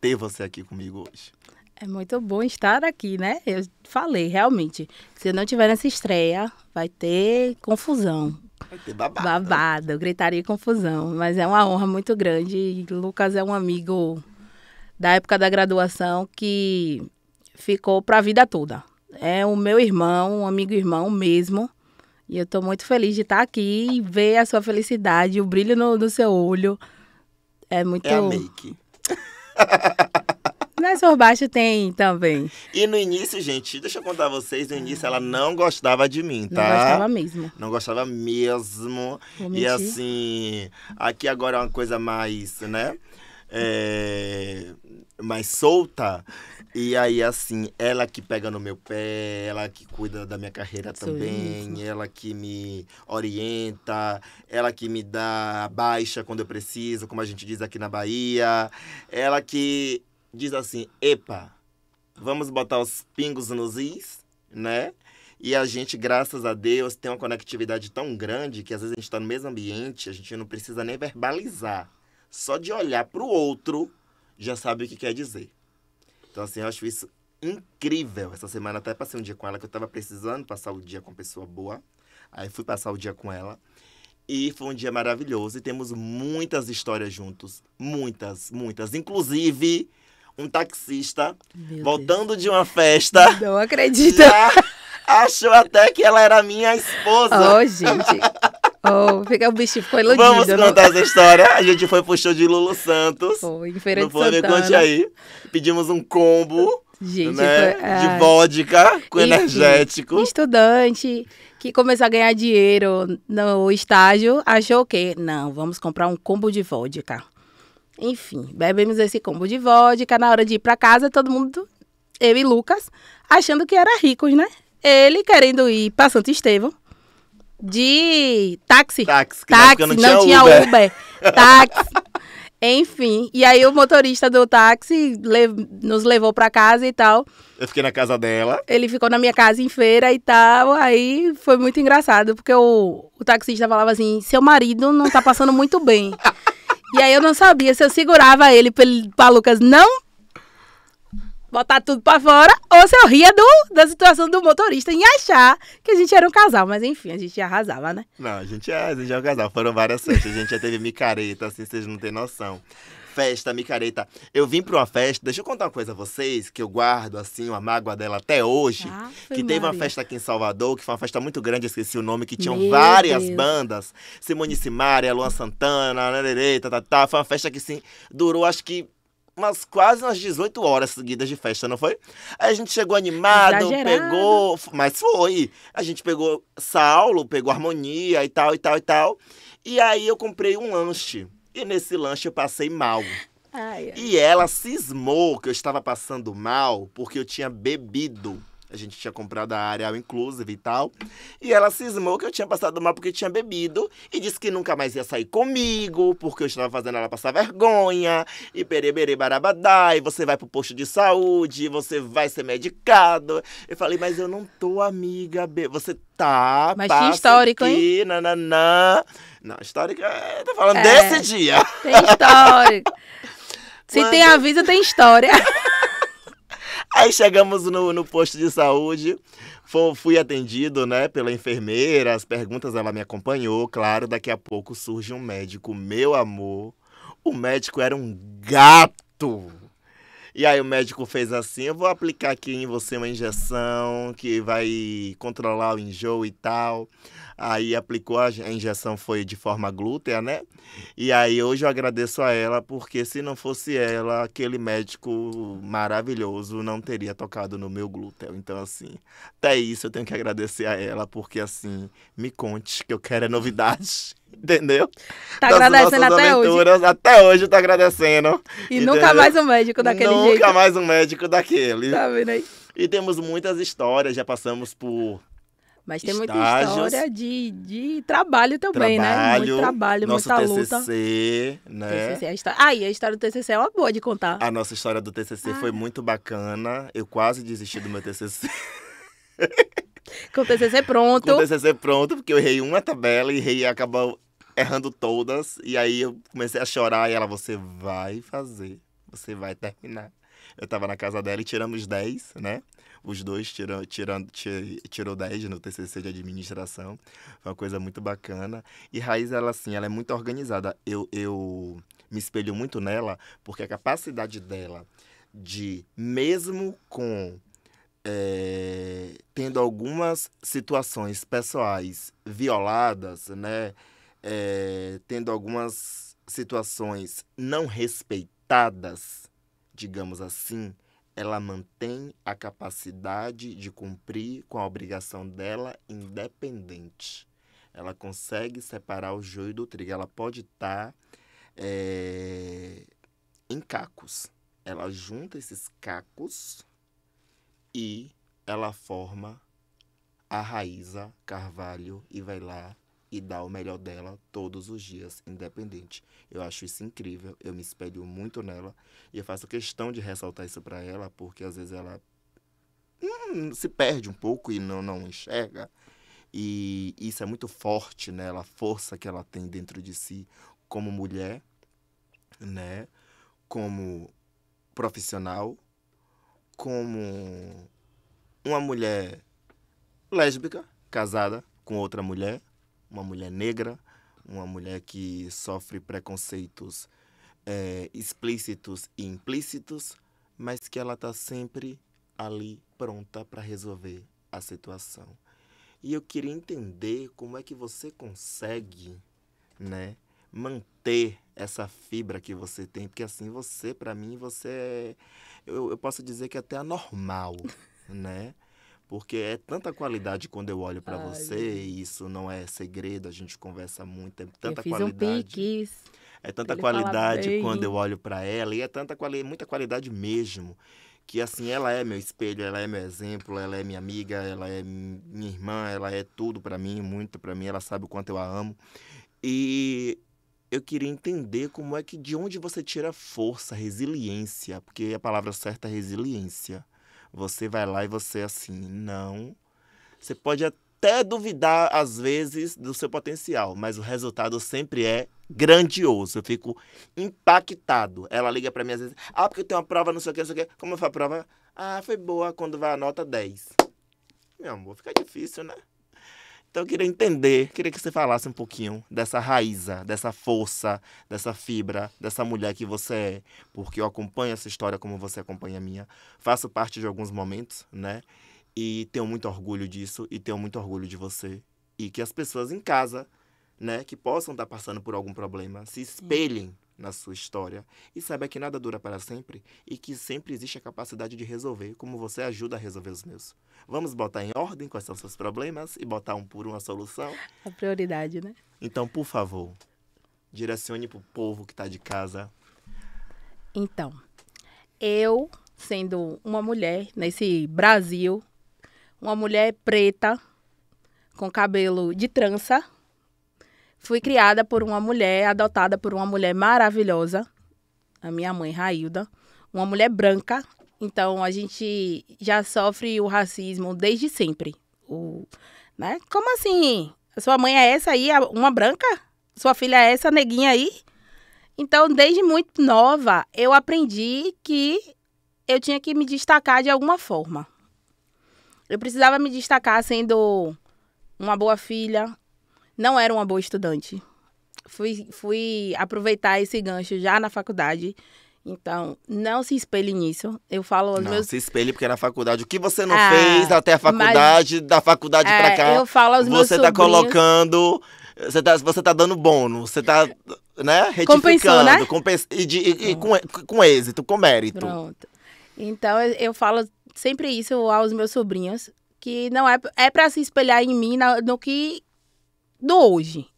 ter você aqui comigo hoje. É muito bom estar aqui, né? Eu falei, realmente, se eu não tiver nessa estreia, vai ter confusão. Vai ter babado. Babado, gritaria e confusão. Mas é uma honra muito grande. E Lucas é um amigo da época da graduação que ficou para a vida toda. É o meu irmão, um amigo irmão mesmo. E eu estou muito feliz de estar aqui e ver a sua felicidade, o brilho no seu olho. É muito... É a make. Nas por baixo tem também. E no início, gente, deixa eu contar a vocês, no início ela não gostava de mim, tá? Não gostava mesmo. Não gostava mesmo. Vou E mentir. assim, aqui agora é uma coisa mais, né? Mais solta. E aí, assim, ela que pega no meu pé, ela que cuida da minha carreira Sou também, isso. ela que me orienta, ela que me dá baixa quando eu preciso, como a gente diz aqui na Bahia. Ela que diz assim, epa, vamos botar os pingos nos is, né? E a gente, graças a Deus, tem uma conectividade tão grande que às vezes a gente está no mesmo ambiente, a gente não precisa nem verbalizar. Só de olhar para o outro, já sabe o que quer dizer. Então, assim, eu acho isso incrível. Essa semana até passei um dia com ela, que eu estava precisando passar o dia com uma pessoa boa. Aí fui passar o dia com ela. E foi um dia maravilhoso. E temos muitas histórias juntos. Muitas, muitas. Inclusive, um taxista, Meu voltando de uma festa, Deus. Não acredito. já achou até que ela era minha esposa. Oh, gente. Oh, o bichinho ficou iludido. Vamos não? contar essa história. A gente foi pro show de Lulu Santos. Foi, em Feira Não de foi? Me Santana. conte aí. Pedimos um combo, Gente, né? foi... De ai. vodka com Enfim, energético. Estudante que começou a ganhar dinheiro no estágio, achou o quê? Não, vamos comprar um combo de vodka. Enfim, bebemos esse combo de vodka. Na hora de ir pra casa, todo mundo, eu e Lucas, achando que era ricos, né? Ele querendo ir pra Santo Estevão de táxi. Táxi, que na época Táxi, não tinha Uber. Táxi. Enfim, e aí o motorista do táxi nos levou pra casa e tal. Eu fiquei na casa dela. Ele ficou na minha casa em feira e tal. Aí foi muito engraçado, porque o taxista falava assim: seu marido não tá passando muito bem. E aí eu não sabia se eu segurava ele pra Lucas não botar tudo pra fora, ou se eu ria da situação do motorista em achar que a gente era um casal. Mas enfim, a gente arrasava, né? Não, a gente é um casal. Foram várias festas. A gente já teve micareta, assim, vocês não têm noção. Festa, micareta. Eu vim pra uma festa, deixa eu contar uma coisa a vocês, que eu guardo, assim, uma mágoa dela até hoje. Que teve uma festa aqui em Salvador, que foi uma festa muito grande, eu esqueci o nome, que tinham Meu várias Deus. bandas. Simone Simaria, Luan Santana, Nererê, tá. Foi uma festa que, sim, durou, acho que, quase umas 18 horas seguidas de festa, não foi? Aí a gente chegou animado, Exagerado. pegou... Mas foi. A gente pegou Saulo, pegou Harmonia e tal. E aí eu comprei um lanche. E nesse lanche eu passei mal. Ai, ai. E ela cismou que eu estava passando mal porque eu tinha bebido. A gente tinha comprado a área all inclusive e tal. E ela cismou que eu tinha passado mal porque eu tinha bebido. E disse que nunca mais ia sair comigo, porque eu estava fazendo ela passar vergonha. E pereberê barabadá. E você vai pro posto de saúde, você vai ser medicado. Eu falei, mas eu não tô, amiga. Você tá, Mas passa tinha histórico, aqui, nananã. Não, histórico, tô falando É. desse dia. Tem história. Se Quando- tem aviso, tem história. Aí chegamos no posto de saúde, fui atendido, né, pela enfermeira, as perguntas ela me acompanhou, claro, daqui a pouco surge um médico, meu amor, o médico era um gato. E aí o médico fez assim, eu vou aplicar aqui em você uma injeção que vai controlar o enjoo e tal. Aí aplicou, a injeção foi de forma glútea, né? E aí hoje eu agradeço a ela, porque se não fosse ela, aquele médico maravilhoso não teria tocado no meu glúteo. Então, assim, até isso eu tenho que agradecer a ela, porque assim, me conte que eu quero é novidade, entendeu? Tá Das agradecendo nossas até hoje. aventuras, até hoje eu tô agradecendo. E nunca entendeu? mais um médico daquele jeito. Nunca mais um médico daquele. Tá vendo aí? E temos muitas histórias, já passamos por Mas tem muita estágios, história de trabalho também, né? Muito trabalho, nosso muita TCC, luta. né? TCC, a história... Ah, e a história do TCC é uma boa de contar. A nossa história do TCC foi muito bacana. Eu quase desisti do meu TCC. Com o TCC pronto. Com o TCC pronto, porque eu errei uma tabela e errei, acabou errando todas. E aí eu comecei a chorar e ela, você vai fazer, você vai terminar. Eu tava na casa dela e tiramos 10, né? Os dois tirou 10 no TCC de administração. Foi uma coisa muito bacana. E Raiz, ela assim, ela é muito organizada. Eu me espelho muito nela, porque a capacidade dela de, mesmo com tendo algumas situações pessoais violadas, né? Tendo algumas situações não respeitadas, digamos assim, ela mantém a capacidade de cumprir com a obrigação dela independente. Ela consegue separar o joio do trigo. Ela pode estar em cacos. Ela junta esses cacos e ela forma a Raíza Carvalho e vai lá e dá o melhor dela todos os dias, independente. Eu acho isso incrível, eu me espelho muito nela e eu faço questão de ressaltar isso para ela, porque às vezes ela se perde um pouco e não enxerga. E isso é muito forte nela, a força que ela tem dentro de si como mulher, né? Como profissional, como uma mulher lésbica, casada com outra mulher, uma mulher negra, uma mulher que sofre preconceitos explícitos e implícitos, mas que ela está sempre ali pronta para resolver a situação. E eu queria entender como é que você consegue, né, manter essa fibra que você tem, porque assim, você, para mim, você eu posso dizer que é até anormal, né? Porque é tanta qualidade quando eu olho para você, e isso não é segredo, a gente conversa muito, é tanta qualidade. É tanta qualidade quando eu olho para ela, e é muita qualidade mesmo, que assim, ela é meu espelho, ela é meu exemplo, ela é minha amiga, ela é minha irmã, ela é tudo para mim, muito para mim, ela sabe o quanto eu a amo. E eu queria entender como é que, de onde você tira força, resiliência, porque a palavra certa é resiliência. Você vai lá e você assim, não. Você pode até duvidar, às vezes, do seu potencial, mas o resultado sempre é grandioso. Eu fico impactado. Ela liga pra mim às vezes, porque eu tenho uma prova, não sei o que, não sei o que. Como foi a prova? Foi boa, quando vai a nota 10. Meu amor, fica difícil, né? Então eu queria entender, queria que você falasse um pouquinho dessa raiz, dessa força, dessa fibra, dessa mulher que você é. Porque eu acompanho essa história como você acompanha a minha. Faço parte de alguns momentos, né? E tenho muito orgulho disso e tenho muito orgulho de você. E que as pessoas em casa, né, que possam estar passando por algum problema, se espelhem na sua história e saibam que nada dura para sempre e que sempre existe a capacidade de resolver, como você ajuda a resolver os meus. Vamos botar em ordem quais são os seus problemas e botar um por um a solução? A prioridade, né? Então, por favor, direcione para o povo que está de casa. Então, eu, sendo uma mulher nesse Brasil, uma mulher preta, com cabelo de trança, fui criada por uma mulher, adotada por uma mulher maravilhosa, a minha mãe, Railda, uma mulher branca. Então, a gente já sofre o racismo desde sempre. Né? Como assim? A sua mãe é essa aí, uma branca? Sua filha é essa neguinha aí? Então, desde muito nova, eu aprendi que eu tinha que me destacar de alguma forma. Eu precisava me destacar sendo uma boa filha. Não era uma boa estudante. Fui aproveitar esse gancho já na faculdade. Então, não se espelhe nisso. Eu falo aos meus... Não se espelhe, porque na faculdade, o que você não fez até a faculdade, da faculdade pra cá, eu falo aos meus você tá colocando... Você tá dando bônus, você tá, né, retificando. Né? Com êxito, com mérito. Pronto. Então, eu falo sempre isso aos meus sobrinhos, que não é para se espelhar em mim no que... do hoje,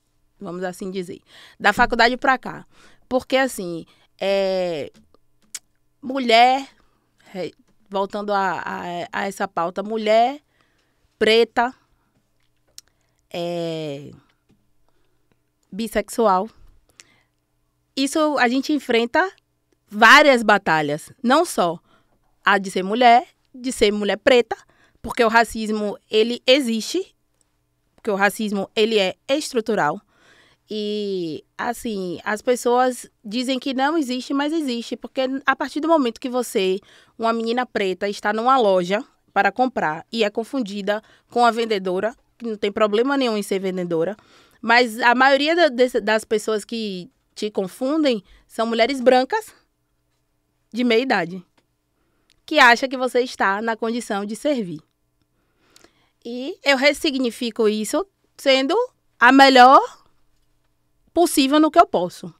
vamos assim dizer. Da faculdade pra cá. Porque, assim, mulher, voltando a essa pauta, mulher preta, bissexual. Isso a gente enfrenta várias batalhas. Não só a de ser mulher preta, porque o racismo, ele existe, porque o racismo, ele é estrutural. E, assim, as pessoas dizem que não existe, mas existe. Porque a partir do momento que você, uma menina preta, está numa loja para comprar e é confundida com a vendedora, que não tem problema nenhum em ser vendedora, mas a maioria das pessoas que te confundem são mulheres brancas de meia idade, que acham que você está na condição de servir. E eu ressignifico isso sendo a melhor possível no que eu posso.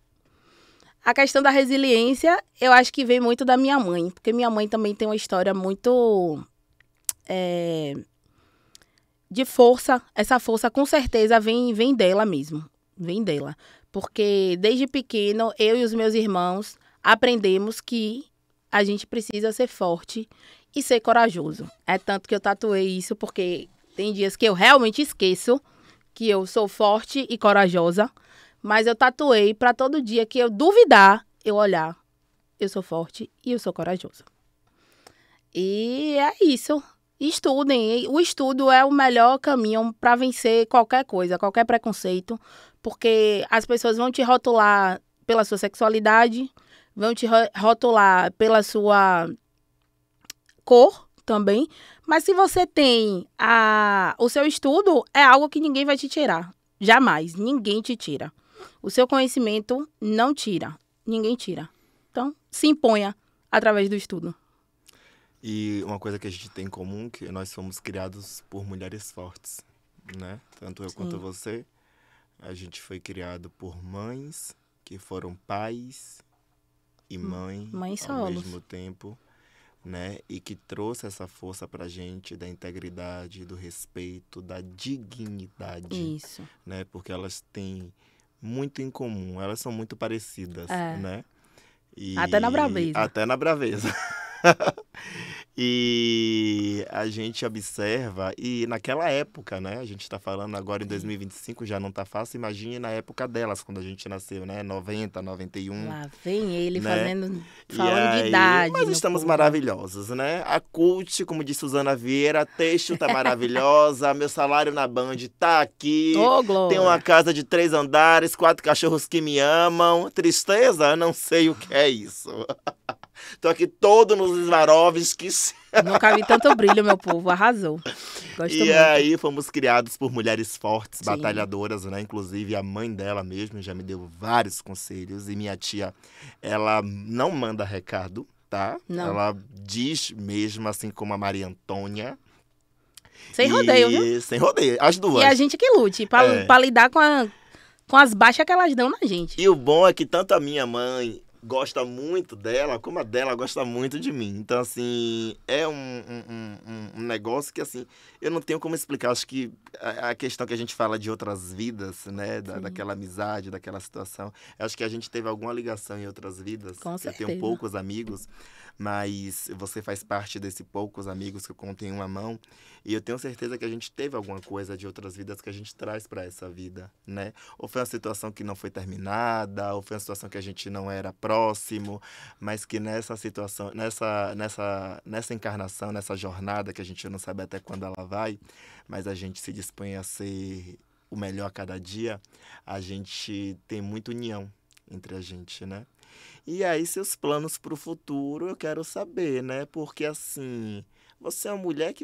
A questão da resiliência, eu acho que vem muito da minha mãe. Porque minha mãe também tem uma história muito de força. Essa força, com certeza, vem dela mesmo. Vem dela. Porque desde pequeno, eu e os meus irmãos aprendemos que a gente precisa ser forte e ser corajoso. É tanto que eu tatuei isso, porque tem dias que eu realmente esqueço que eu sou forte e corajosa. Mas eu tatuei para todo dia que eu duvidar, eu olhar. Eu sou forte e eu sou corajosa. E é isso. Estudem. O estudo é o melhor caminho para vencer qualquer coisa, qualquer preconceito. Porque as pessoas vão te rotular pela sua sexualidade, vão te rotular pela sua cor também. Mas se você tem o seu estudo, é algo que ninguém vai te tirar. Jamais. Ninguém te tira. O seu conhecimento não tira. Ninguém tira. Então, se imponha através do estudo. E uma coisa que a gente tem em comum, que nós fomos criados por mulheres fortes, né? Tanto eu quanto você. A gente foi criado por mães que foram pais e mãe ao mesmo tempo, né? E que trouxe essa força pra gente da integridade, do respeito, da dignidade. Isso. Né? Porque elas têm muito em comum, elas são muito parecidas, né? E até na braveza. Até na braveza. E a gente observa, e naquela época, né? A gente está falando agora em 2025, já não tá fácil. Imagine na época delas, quando a gente nasceu, né? 90, 91. Lá vem ele, né? falando de idade. Mas estamos maravilhosos, né? A Cult, como disse Suzana Vieira, texto tá maravilhosa, meu salário na Band tá aqui. Ô, Glória. Tem uma casa de 3 andares, 4 cachorros que me amam. Tristeza? Eu não sei o que é isso. Tô aqui todo nos Swarovskis. Nunca vi tanto brilho, meu povo. Arrasou. Gosto muito. E aí fomos criados por mulheres fortes, Sim. batalhadoras, né? Inclusive a mãe dela mesmo já me deu vários conselhos. E minha tia, ela não manda recado, tá? Não. Ela diz mesmo, assim como a Maria Antônia. Sem rodeio, viu? Sem rodeio, as duas. E a gente que lute pra lidar com as baixas que elas dão na gente. E o bom é que tanto a minha mãe gosta muito dela, como a dela gosta muito de mim. Então, assim, é um negócio que, assim, eu não tenho como explicar. Acho que a questão que a gente fala de outras vidas, né? Daquela amizade, daquela situação. Acho que a gente teve alguma ligação em outras vidas. Com certeza. Eu tenho poucos amigos, mas você faz parte desse poucos amigos que eu conto em uma mão. E eu tenho certeza que a gente teve alguma coisa de outras vidas que a gente traz para essa vida, né? Ou foi uma situação que não foi terminada, ou foi uma situação que a gente não era próximo, mas que nessa situação, nessa encarnação, nessa jornada que a gente não sabe até quando ela vai, mas a gente se dispõe a ser o melhor a cada dia, a gente tem muita união entre a gente, né? E aí, seus planos para o futuro, eu quero saber, né? Porque, assim, você é uma mulher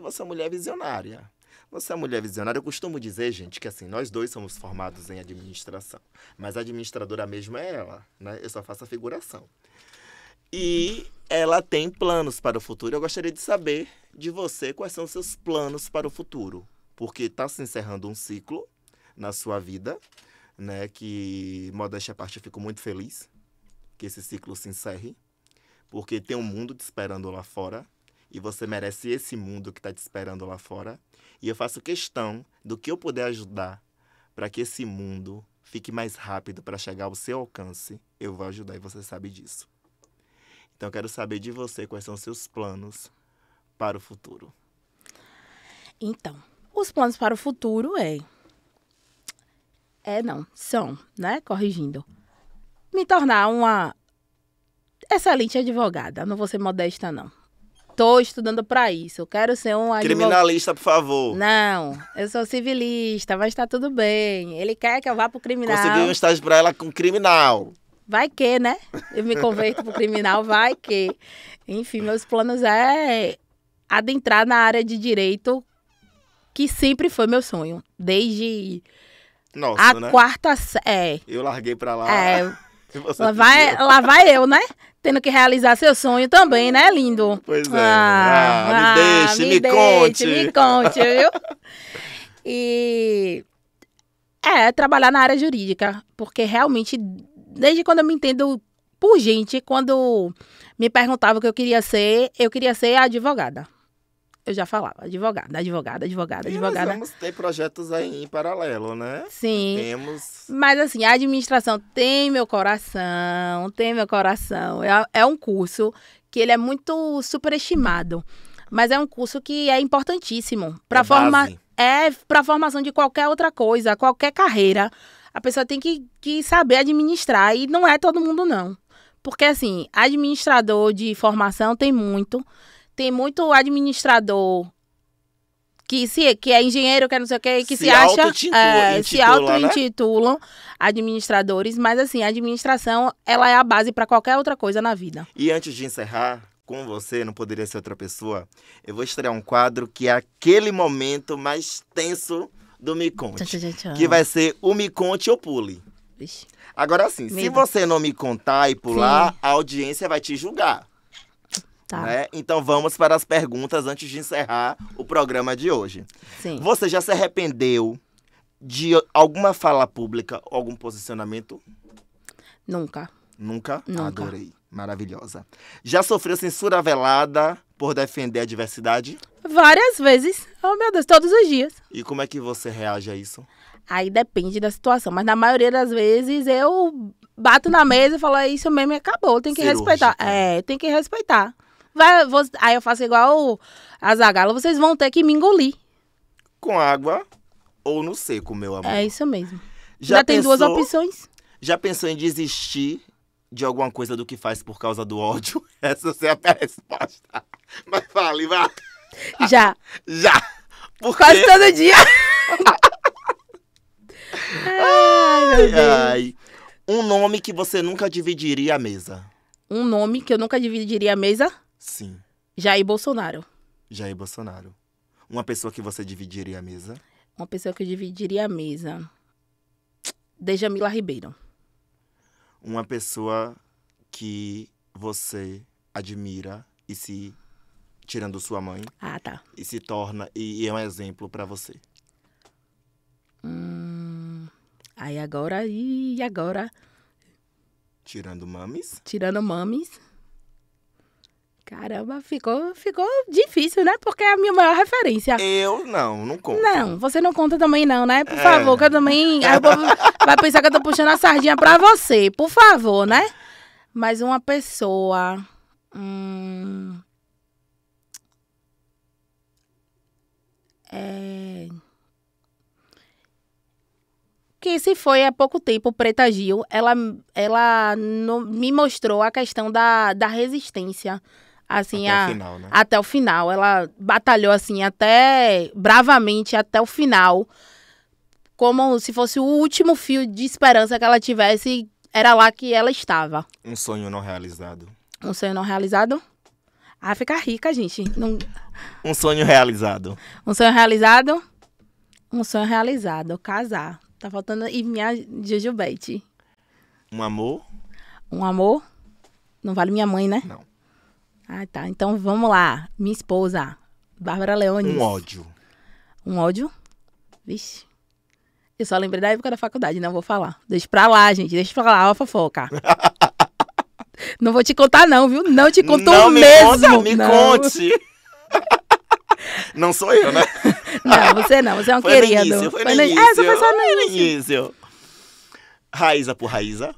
visionária. Você é uma mulher visionária. Eu costumo dizer, gente, que, assim, nós dois somos formados em administração. Mas a administradora mesmo é ela, né? Eu só faço a figuração. E ela tem planos para o futuro. Eu gostaria de saber de você quais são os seus planos para o futuro. Porque está se encerrando um ciclo na sua vida, né? Que, modéstia à parte, eu fico muito feliz que esse ciclo se encerre, porque tem um mundo te esperando lá fora, e você merece esse mundo que está te esperando lá fora, e eu faço questão do que eu puder ajudar para que esse mundo fique mais rápido para chegar ao seu alcance, eu vou ajudar, e você sabe disso. Então, eu quero saber de você quais são os seus planos para o futuro. Então, os planos para o futuro são, né, corrigindo, me tornar uma excelente advogada. Não vou ser modesta, não. Tô estudando para isso. Eu quero ser um advogado. Criminalista, por favor. Não, eu sou civilista, vai estar tudo bem. Ele quer que eu vá pro criminal. Consegui um estágio para ela com criminal. Vai que, né? Eu me converto pro criminal, vai que. Enfim, meus planos é adentrar na área de direito, que sempre foi meu sonho. Desde Nossa, quarta série. Eu larguei para lá. Lá vai eu, né? Tendo que realizar seu sonho também, né, lindo? Pois é. Me conte. Me conte, viu? E trabalhar na área jurídica, porque realmente, desde quando eu me entendo por gente, quando me perguntava o que eu queria ser advogada. Eu já falava, advogada. E nós vamos ter projetos aí em paralelo, né? Sim. Temos... Mas assim, a administração tem meu coração. É um curso que ele é muito superestimado. Mas é um curso que é importantíssimo para a formação de qualquer outra coisa, qualquer carreira. A pessoa tem que saber administrar, e não é todo mundo, não. Porque, assim, administrador de formação tem muito administrador que é engenheiro, que é não sei o quê, que se acha, se auto-intitulam, né? Administradores, mas, assim, a administração, ela é a base para qualquer outra coisa na vida. E antes de encerrar, com você, não poderia ser outra pessoa, eu vou estrear um quadro que é aquele momento mais tenso do Me Conte, que vai ser o Me Conte ou Pule. Vixe. Agora sim, se você não me contar e pular, a audiência vai te julgar. Tá. Né? Então vamos para as perguntas antes de encerrar o programa de hoje. Sim. Você já se arrependeu de alguma fala pública, algum posicionamento? Nunca. Nunca? Adorei. Maravilhosa. Já sofreu censura velada por defender a diversidade? Várias vezes. Oh, meu Deus, todos os dias. E como é que você reage a isso? Aí depende da situação, mas na maioria das vezes eu bato na mesa e falo, é isso mesmo e acabou, tem que respeitar. Tem que respeitar. Aí eu faço igual a Zagalo, vocês vão ter que me engolir. Com água ou no seco, meu amor. É isso mesmo. Já tem duas opções. Já pensou em desistir de alguma coisa do que faz por causa do ódio? Essa é a resposta. Mas fale, vá. Já. Por quase todo dia. Ai. Um nome que você nunca dividiria a mesa? Um nome que eu nunca dividiria a mesa? Sim. Jair Bolsonaro. Jair Bolsonaro. Uma pessoa que você dividiria a mesa? Uma pessoa que eu dividiria a mesa. Djamila Ribeiro. Uma pessoa que você admira e se... tirando sua mãe. Ah, tá. E se torna... E é um exemplo pra você. Aí agora... E agora? Tirando mames? Tirando mames. Caramba, ficou difícil, né? Porque é a minha maior referência. Eu não conto. Não, você não conta também não, né? Por favor, que eu também... Aí o povo vai pensar que eu tô puxando a sardinha pra você. Por favor, né? Mas uma pessoa... Que se foi há pouco tempo, Preta Gil, ela me mostrou a questão da resistência. Assim, até o final, né? Até o final. Ela batalhou, assim, até bravamente, até o final. Como se fosse o último fio de esperança que ela tivesse, era lá que ela estava. Um sonho não realizado. Um sonho não realizado? Ah, fica rica, gente. Não... Um sonho realizado. Um sonho realizado? Um sonho realizado. Casar. Tá faltando e minha Jujubete. Um amor? Um amor? Não vale minha mãe, né? Não. Ah, tá. Então vamos lá. Minha esposa, Bárbara Leones. Um ódio. Um ódio? Vixe. Eu só lembrei da época da faculdade, não vou falar. Deixa pra lá, gente. Deixa pra lá, ó, fofoca. Não vou te contar, não, viu? Não te conto mesmo. Me conte. Não sou eu, né? Não, você não. Você é um querido. Foi no início. Essa foi só no início. Raíza por Raíza.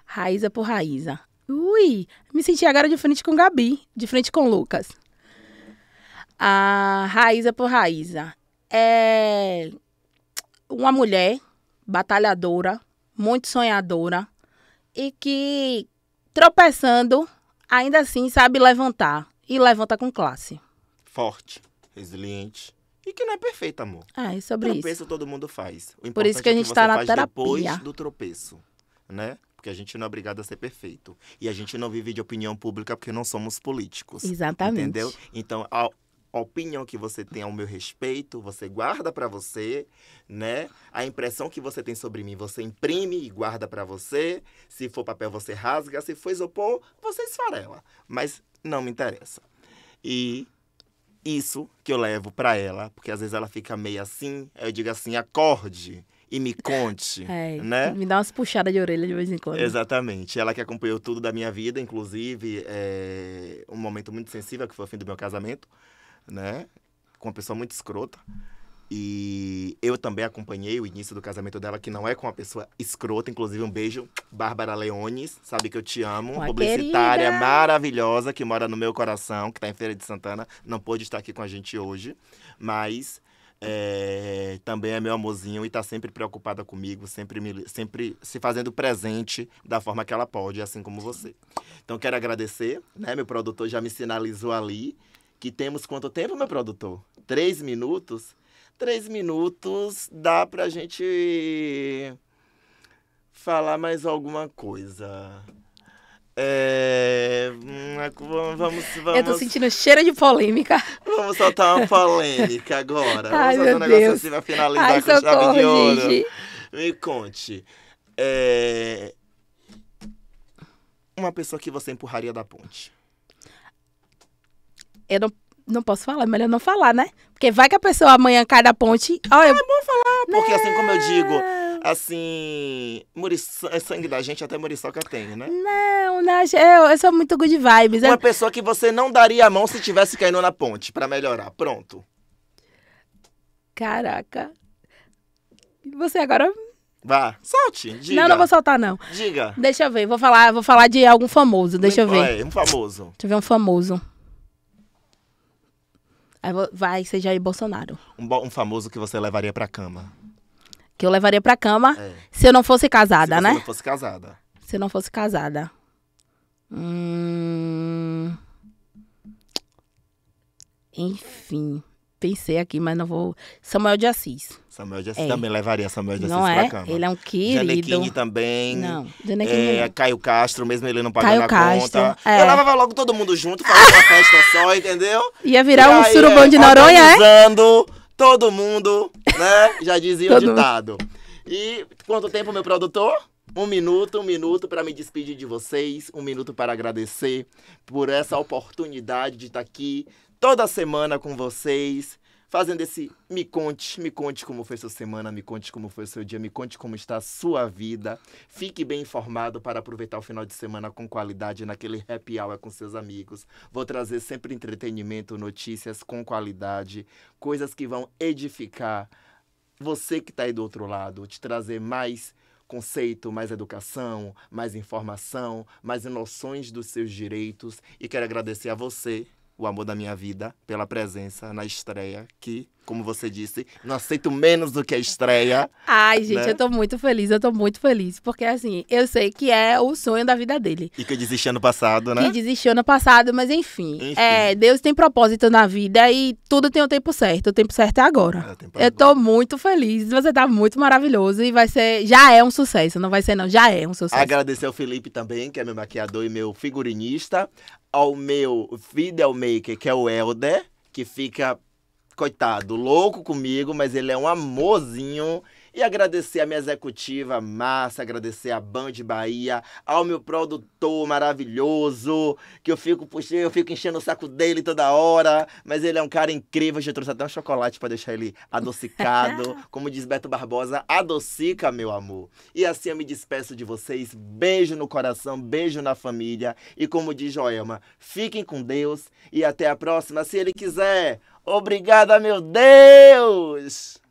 Raíza por Raíza. Ui, me senti agora de frente com Gabi, de frente com Lucas. A Raíza por Raíza é uma mulher batalhadora, muito sonhadora e que, tropeçando, ainda assim sabe levantar e levanta com classe. Forte, resiliente e que não é perfeita, amor. É sobre tropeço isso. todo mundo faz. O Por isso que a gente tá na terapia. Depois do tropeço, né? Porque a gente não é obrigado a ser perfeito. E a gente não vive de opinião pública porque não somos políticos. Exatamente. Entendeu? Então, a opinião que você tem ao meu respeito, você guarda pra você, né? A impressão que você tem sobre mim, você imprime e guarda pra você. Se for papel, você rasga. Se for isopor, você esfarela. Mas não me interessa. E isso que eu levo pra ela, porque às vezes ela fica meio assim, eu digo assim, acorde e me conte, É, né? me dá umas puxadas de orelha de vez em quando. Exatamente. Ela que acompanhou tudo da minha vida, inclusive um momento muito sensível, que foi o fim do meu casamento, né? Com uma pessoa muito escrota. E eu também acompanhei o início do casamento dela, que não é com uma pessoa escrota. Inclusive, um beijo, Bárbara Leones, sabe que eu te amo. Uma Publicitária querida. maravilhosa, que mora no meu coração, que está em Feira de Santana. Não pôde estar aqui com a gente hoje, mas também é meu amorzinho e está sempre preocupada comigo, sempre se fazendo presente da forma que ela pode, assim como você. Então, quero agradecer, né? Meu produtor já me sinalizou ali que temos quanto tempo, meu produtor? 3 minutos? 3 minutos dá pra gente falar mais alguma coisa. Vamos, Eu tô sentindo cheiro de polêmica. vamos soltar uma polêmica agora. Ai, Vamos fazer meu um negócio Deus. assim pra finalizar Ai, com chave socorro, de ouro. gente. Me conte. Uma pessoa que você empurraria da ponte. Eu não posso falar, é melhor não falar, né? Porque vai que a pessoa amanhã cai da ponte. Olha, Porque assim como eu digo, assim, é sangue da gente, até muriçoca tem, né? não, eu sou muito good vibes. Uma pessoa que você não daria a mão se tivesse caindo na ponte, pra melhorar. Pronto. Caraca. Você agora... Vá, solte, diga. Não vou soltar, não. Diga. Deixa eu ver, vou falar de algum famoso, deixa eu ver. Um famoso. Deixa eu ver um famoso. Aí vai ser Jair Bolsonaro. Um famoso que você levaria pra cama. Que eu levaria pra cama se eu não fosse casada, Se você né? não fosse casada. Se eu não fosse casada. Enfim. Pensei aqui, mas não vou... Samuel de Assis. Samuel de Assis também levaria Samuel de Assis Não pra é? cama. Ele é um querido. Janequine também. Não, Janequine não. Caio Castro, mesmo ele não pagando Caio a Castro, conta. é. Eu levava logo todo mundo junto, fazia uma festa só, entendeu? Ia virar E um aí, surubão de Noronha, é? organizando todo mundo, né? Já dizia o Todo mundo. ditado. E quanto tempo, meu produtor? 1 minuto para me despedir de vocês, 1 minuto para agradecer por essa oportunidade de estar aqui toda semana com vocês, fazendo esse me conte como foi sua semana, me conte como foi seu dia, me conte como está a sua vida. Fique bem informado para aproveitar o final de semana com qualidade naquele happy hour com seus amigos. Vou trazer sempre entretenimento, notícias com qualidade, coisas que vão edificar você que está aí do outro lado, te trazer mais conceito, mais educação, mais informação, mais noções dos seus direitos. E quero agradecer a você, o amor da minha vida, pela presença na estreia, que, como você disse, não aceito menos do que a estreia. Ai, gente, né? eu tô muito feliz, porque assim, eu sei que é o sonho da vida dele. E que eu desisti ano passado, né? Que desistiu no passado, mas enfim. Enfim. Deus tem propósito na vida e tudo tem o tempo certo. O tempo certo é agora. É, o tempo Eu agora. tô muito feliz. Você tá muito maravilhoso e vai ser. Já é um sucesso. Não vai ser, não. Já é um sucesso. Agradecer ao Felipe também, que é meu maquiador e meu figurinista. Ao meu videomaker, que é o Helder, que fica, coitado, louco comigo, mas ele é um amorzinho. E agradecer a minha executiva, Márcia, agradecer a Band Bahia, ao meu produtor maravilhoso, que eu fico enchendo o saco dele toda hora, mas ele é um cara incrível, eu trouxe até um chocolate para deixar ele adocicado. Como diz Beto Barbosa, adocica, meu amor. E assim eu me despeço de vocês, beijo no coração, beijo na família, e como diz Joelma, fiquem com Deus e até a próxima, se Ele quiser. Obrigada, meu Deus!